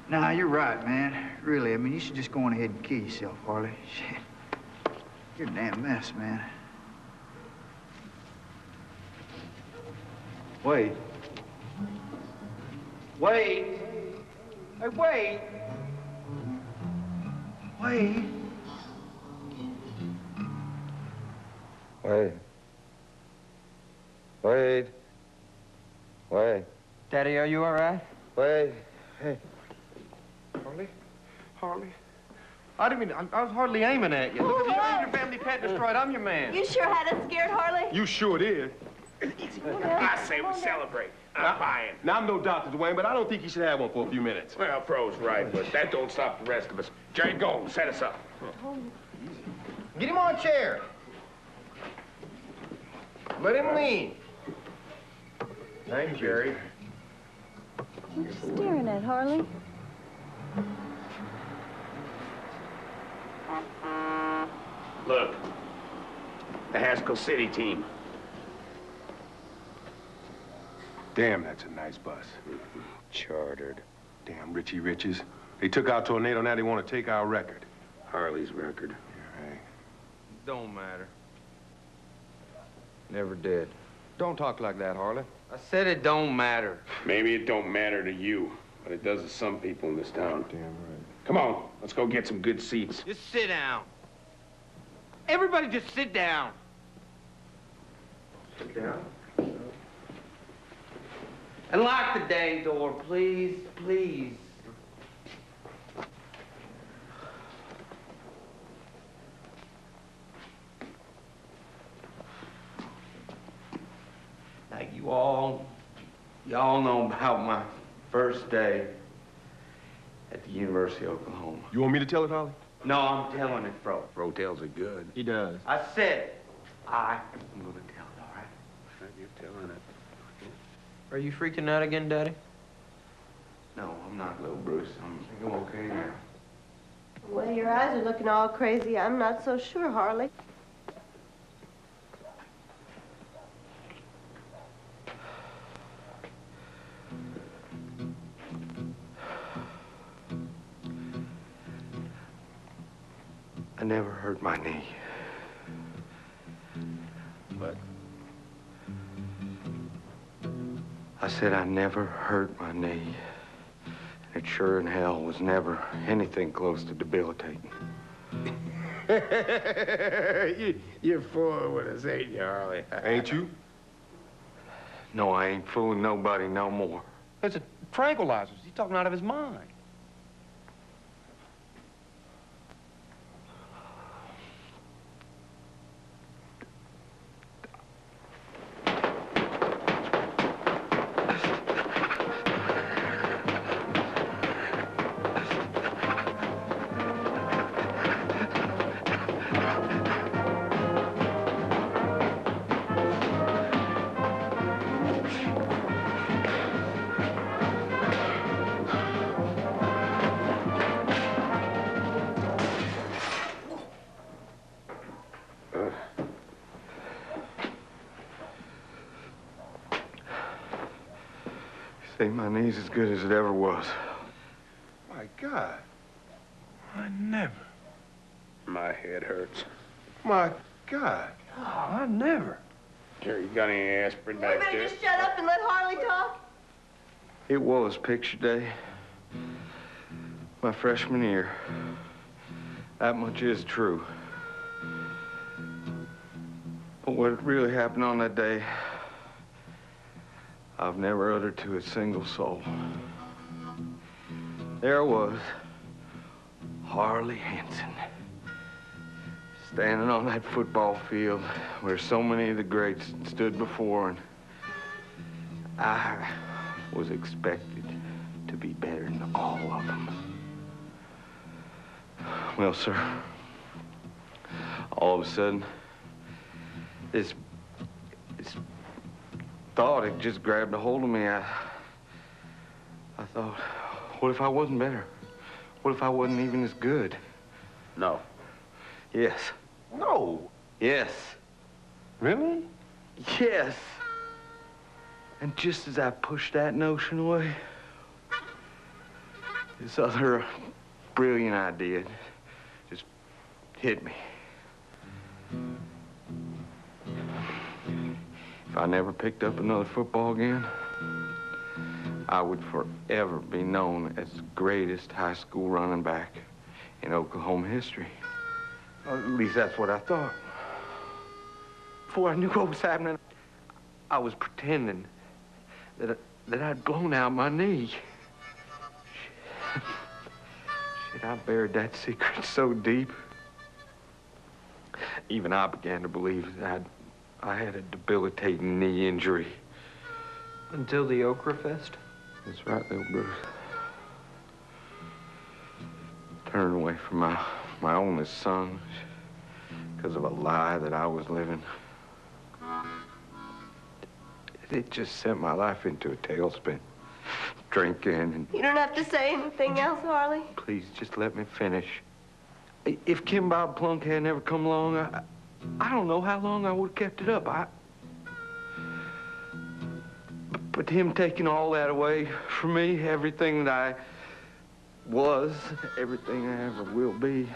Nah, you're right, man. Really, I mean, you should just go on ahead and kill yourself, Harley. Shit. You're a damn mess, man. Wait. Wait. Hey, wait. Wait. Wait. Wait. Wait. Daddy, are you all right? Wait. Hey. Harley? I didn't mean, I was hardly aiming at you. Look, if you need your family pet destroyed, I'm your man. You sure had us scared, Harley? You sure did. I say we celebrate. I'm buying. Now, I'm no doctor, Dwayne, but I don't think you should have one for a few minutes. Well, Pro's right, but that don't stop the rest of us. Jerry, go. Set us up. Get him on a chair. Let him lean. Thanks, Jerry. What are you staring at, Harley? Look, the Haskell City team. Damn, that's a nice bus. Chartered. Damn Richie Riches. They took out Tornado, now they want to take our record. Harley's record. Yeah, right. Don't matter. Never did. Don't talk like that, Harley. I said it don't matter. Maybe it don't matter to you, But it does to some people in this town. Damn right. Come on, let's go get some good seats. Just sit down. Everybody just sit down. Sit down. And lock the dang door, please, please. Now, y'all know about my first day at the University of Oklahoma. You want me to tell it, Holly? No, I'm telling it, Fro. Fro tells it good. He does. I said I'm gonna tell it, all right? You're telling it. Are you freaking out again, Daddy? No, I'm not, little Bruce. I'm okay now. Well, your eyes are looking all crazy. I'm not so sure, Harley. I never hurt my knee. But I said I never hurt my knee. It sure in hell was never anything close to debilitating. You're fooling with us, ain't you, Harley? Ain't you? No, I ain't fooling nobody no more. It's a tranquilizers. He's talking out of his mind. Say my knee's as good as it ever was. My God. I never. My head hurts. My God. I never. Here, you got any aspirin You back better there? just shut up and let Harley talk. It was picture day. My freshman year. That much is true. But what really happened on that day, I've never uttered to a single soul. There was Harley Henson, standing on that football field where so many of the greats stood before, and I was expected to be better than all of them. Well, sir, all of a sudden, this thought, it just grabbed a hold of me. I thought, what if I wasn't better? What if I wasn't even as good? No. Yes. No. Yes. Really? Yes. And just as I pushed that notion away, this other brilliant idea just hit me. If I never picked up another football again, I would forever be known as the greatest high school running back in Oklahoma history. Or at least that's what I thought. Before I knew what was happening, I was pretending that I'd blown out my knee. Shit, I buried that secret so deep. Even I began to believe that I had a debilitating knee injury. Until the Okra Fest? That's right, little Bruce. Turned away from my only son because of a lie that I was living. It just sent my life into a tailspin. Drinking and... You don't have to say anything else, Harley. Please, just let me finish. If Kim Bob Plunk had never come along, I don't know how long I would have kept it up. But him taking all that away from me, everything that I was, everything I ever will be,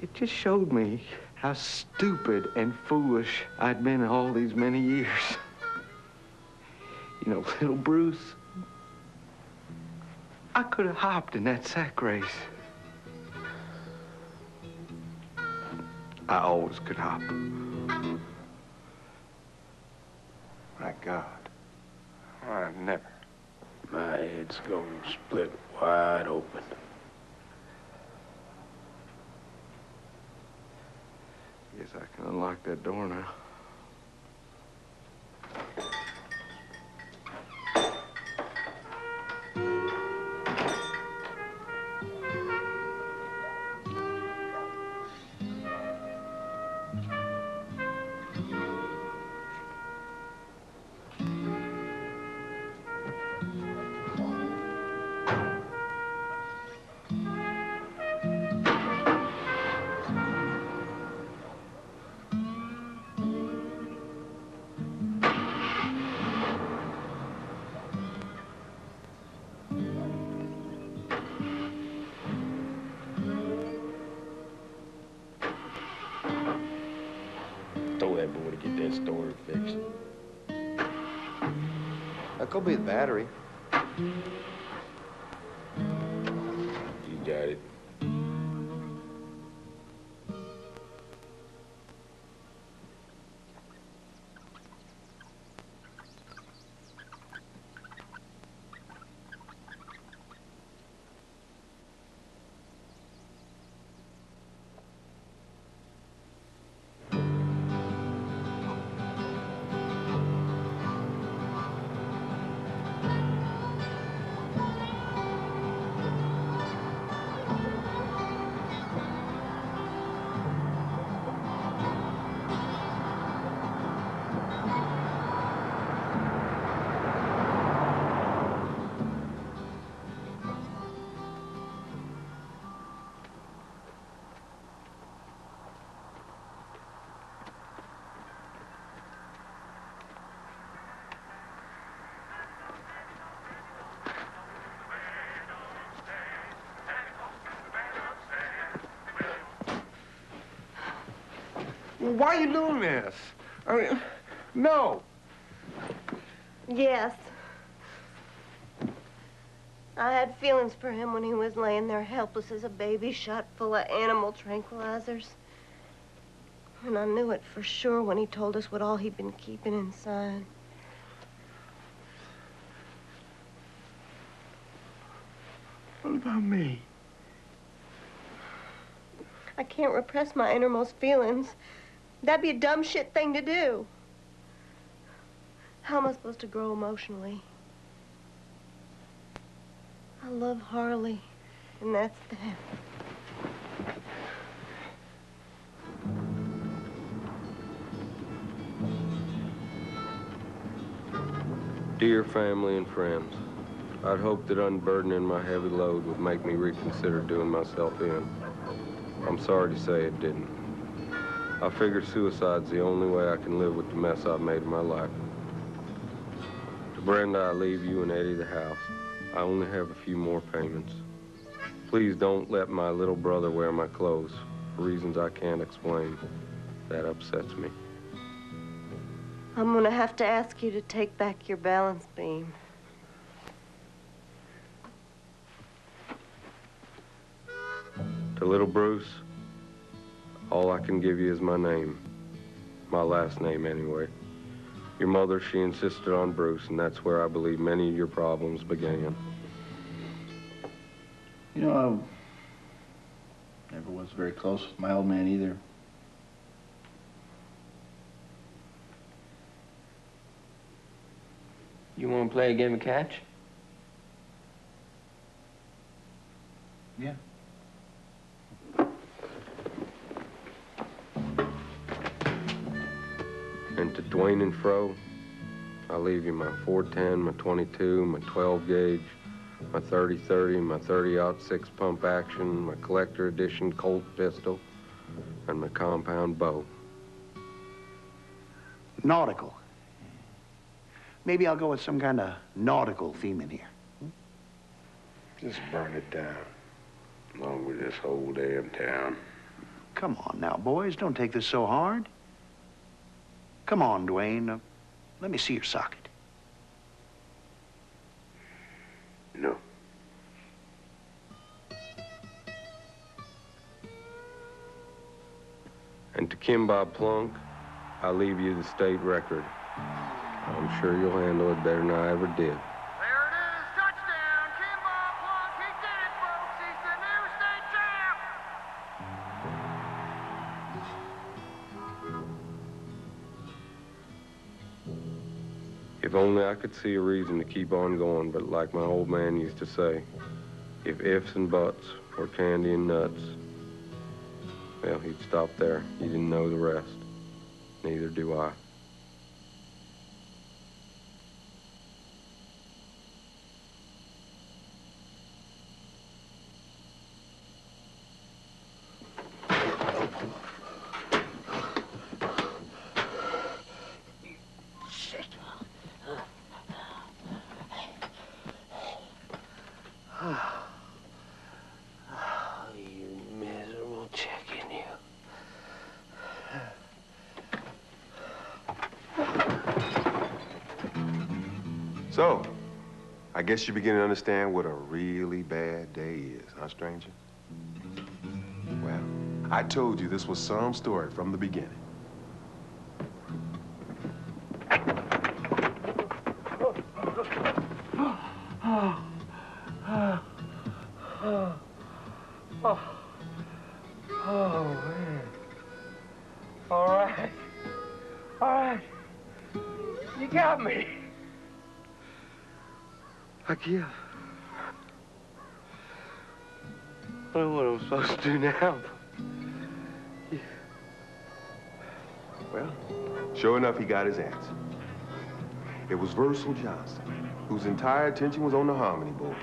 it just showed me how stupid and foolish I'd been all these many years. You know, little Bruce, I could have hopped in that sack race. I always could hop. My God. I never. My head's gonna split wide open. Guess I can unlock that door now. Told that boy to get that story fixed. That could be the battery. You got it. Why are you doing this? I mean, no. Yes. I had feelings for him when he was laying there helpless as a baby, shot full of animal tranquilizers. And I knew it for sure when he told us what all he'd been keeping inside. What about me? I can't repress my innermost feelings. That'd be a dumb shit thing to do. How am I supposed to grow emotionally? I love Harley, and that's that. Dear family and friends, I'd hoped that unburdening my heavy load would make me reconsider doing myself in. I'm sorry to say it didn't. I figured suicide's the only way I can live with the mess I've made of my life. To Brenda, I leave you and Eddie the house. I only have a few more payments. Please don't let my little brother wear my clothes for reasons I can't explain. That upsets me. I'm gonna have to ask you to take back your balance beam. To little Bruce, all I can give you is my name. My last name, anyway. Your mother, she insisted on Bruce, and that's where I believe many of your problems began. You know, I never was very close with my old man either. You want to play a game of catch? Yeah. And to Dwayne and Fro, I leave you my 410, my 22, my 12 gauge, my 30-30, my 30-06 pump action, my collector edition Colt pistol, and my compound bow. Nautical. Maybe I'll go with some kind of nautical theme in here. Just burn it down, along with this whole damn town. Come on now, boys. Don't take this so hard. Come on, Dwayne. Let me see your socket. No. And to Kim Bob Plunk, I leave you the state record. I'm sure you'll handle it better than I ever did. If only I could see a reason to keep on going, but like my old man used to say, if ifs and buts were candy and nuts, well, he'd stop there. He didn't know the rest. Neither do I. So, I guess you're beginning to understand what a really bad day is, huh, stranger? Well, I told you this was some story from the beginning. Oh, man. All right. All right. You got me. I give. I don't know what I'm supposed to do now. Well, sure enough, he got his answer. It was Versal Johnson, whose entire attention was on the harmony board,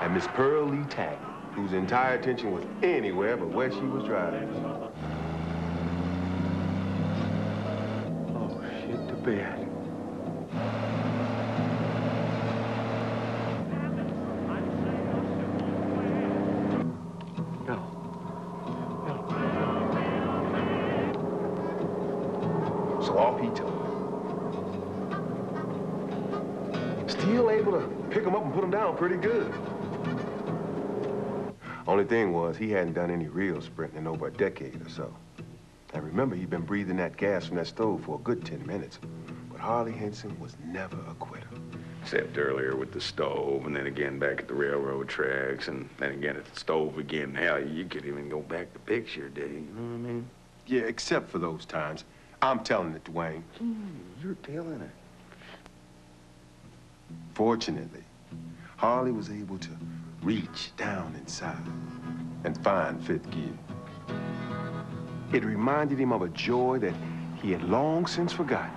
and Miss Pearl Lee Taggart, whose entire attention was anywhere but where she was driving. Oh, shit, to bed. So off he took. Still able to pick him up and put him down pretty good. Only thing was, he hadn't done any real sprinting in over a decade or so. And remember, he'd been breathing that gas from that stove for a good 10 minutes. But Harley Henson was never a quitter. Except earlier with the stove, and then again back at the railroad tracks, and then again at the stove again. Hell, you could even go back the picture day, you know what I mean? Yeah, except for those times. I'm telling it, Dwayne. You're telling it. Fortunately, Harley was able to reach down inside and find fifth gear. It reminded him of a joy that he had long since forgotten.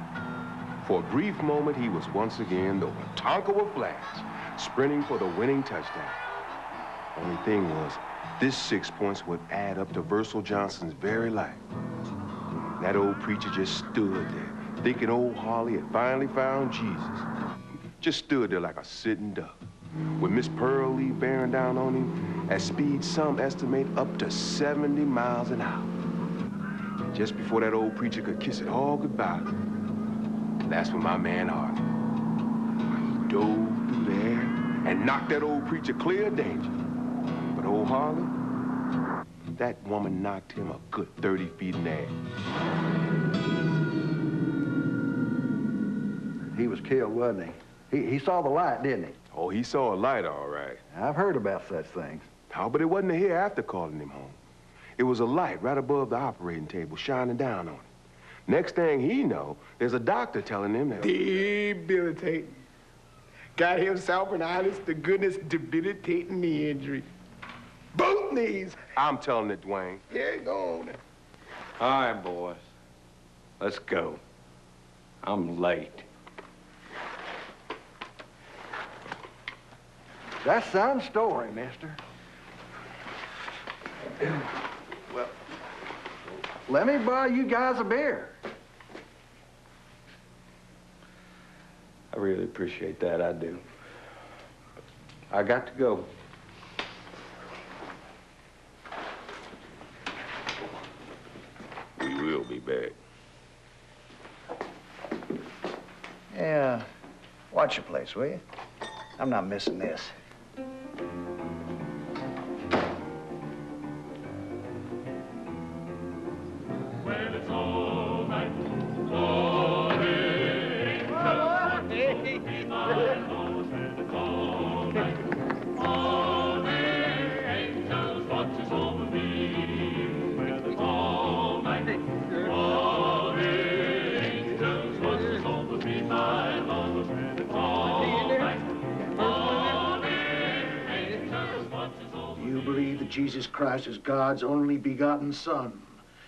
For a brief moment, he was once again the Tonkawah Flash, sprinting for the winning touchdown. Only thing was, this 6 points would add up to Versal Johnson's very life. That old preacher just stood there, thinking old Harley had finally found Jesus. Just stood there like a sitting duck, with Miss Pearl Lee bearing down on him at speeds some estimate up to 70 miles an hour. And just before that old preacher could kiss it all goodbye, that's when my man Harley, he dove through the air and knocked that old preacher clear of danger. But old Harley, that woman knocked him a good 30 feet in the air. He was killed, wasn't he? He saw the light, didn't he? Oh, he saw a light, all right. I've heard about such things. Oh, but it wasn't a hereafter calling him home. It was a light right above the operating table shining down on him. Next thing he know, there's a doctor telling him that... Debilitating. Got himself an honest to goodness debilitating knee injury. Both knees. I'm telling it, Dwayne. Yeah, go on. All right, boys. Let's go. I'm late. That's some story, mister. Well, let me buy you guys a beer. I really appreciate that, I do. I got to go. We will be back. Yeah, watch your place, will you? I'm not missing this. Jesus Christ is God's only begotten Son,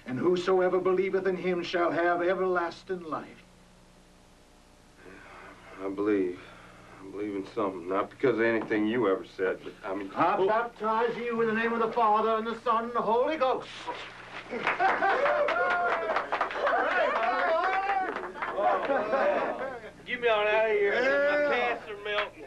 and whosoever believeth in him shall have everlasting life. I believe in something, not because of anything you ever said, but I mean... I baptize you in the name of the Father, and the Son, and the Holy Ghost. Get me on out of here. My cats are melting.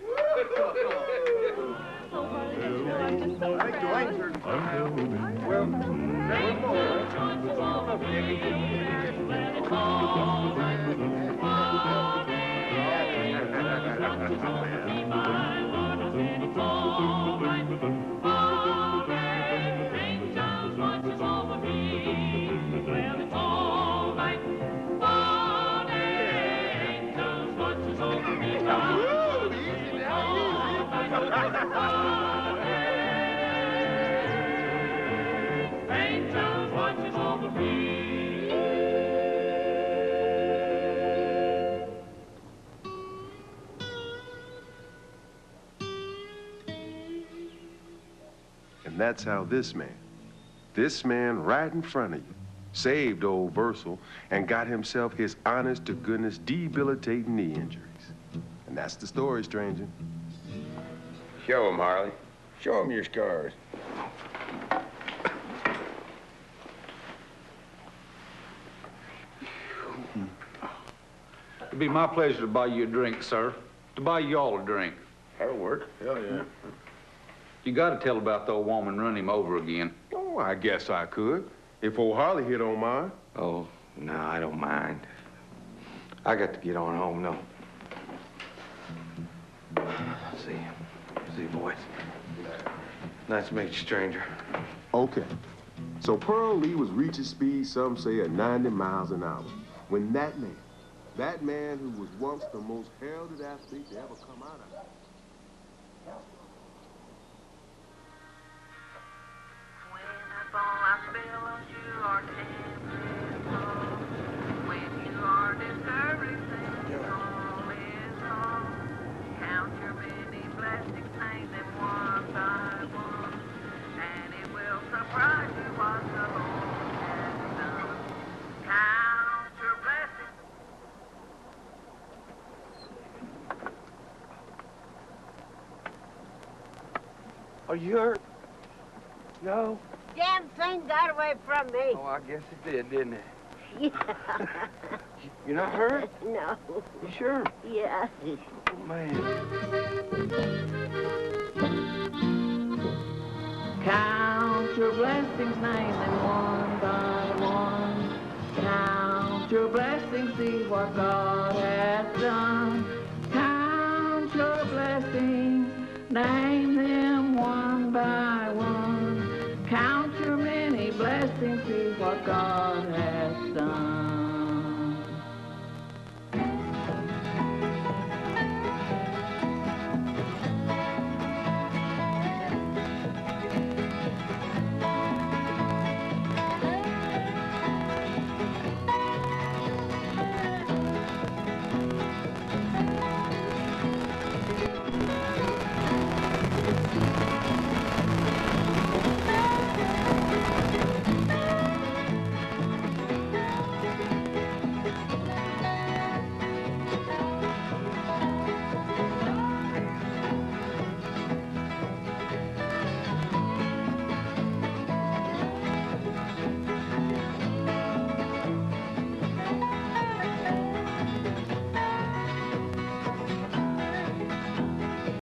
And that's how this man right in front of you, saved old Versal and got himself his honest-to-goodness debilitating knee injuries. And that's the story, stranger. Show him, Harley. Show him your scars. It'd be my pleasure to buy you a drink, sir. To buy y'all a drink. That'll work. Hell yeah. You gotta tell about the old woman run him over again. Oh, I guess I could. If old Harley here don't mind. Oh, no, I don't mind. I got to get on home, though. See you, boys. Nice to meet you, stranger. Okay. So Pearl Lee was reaching speed, some say, at 90 miles an hour, when that man who was once the most heralded athlete to ever come out of it. Are you hurt? No? Damn thing got away from me. Oh, I guess it did, didn't it? Yeah. You're not hurt? No. You sure? Yeah. Oh, man. Count your blessings, name them one by one. Count your blessings, see what God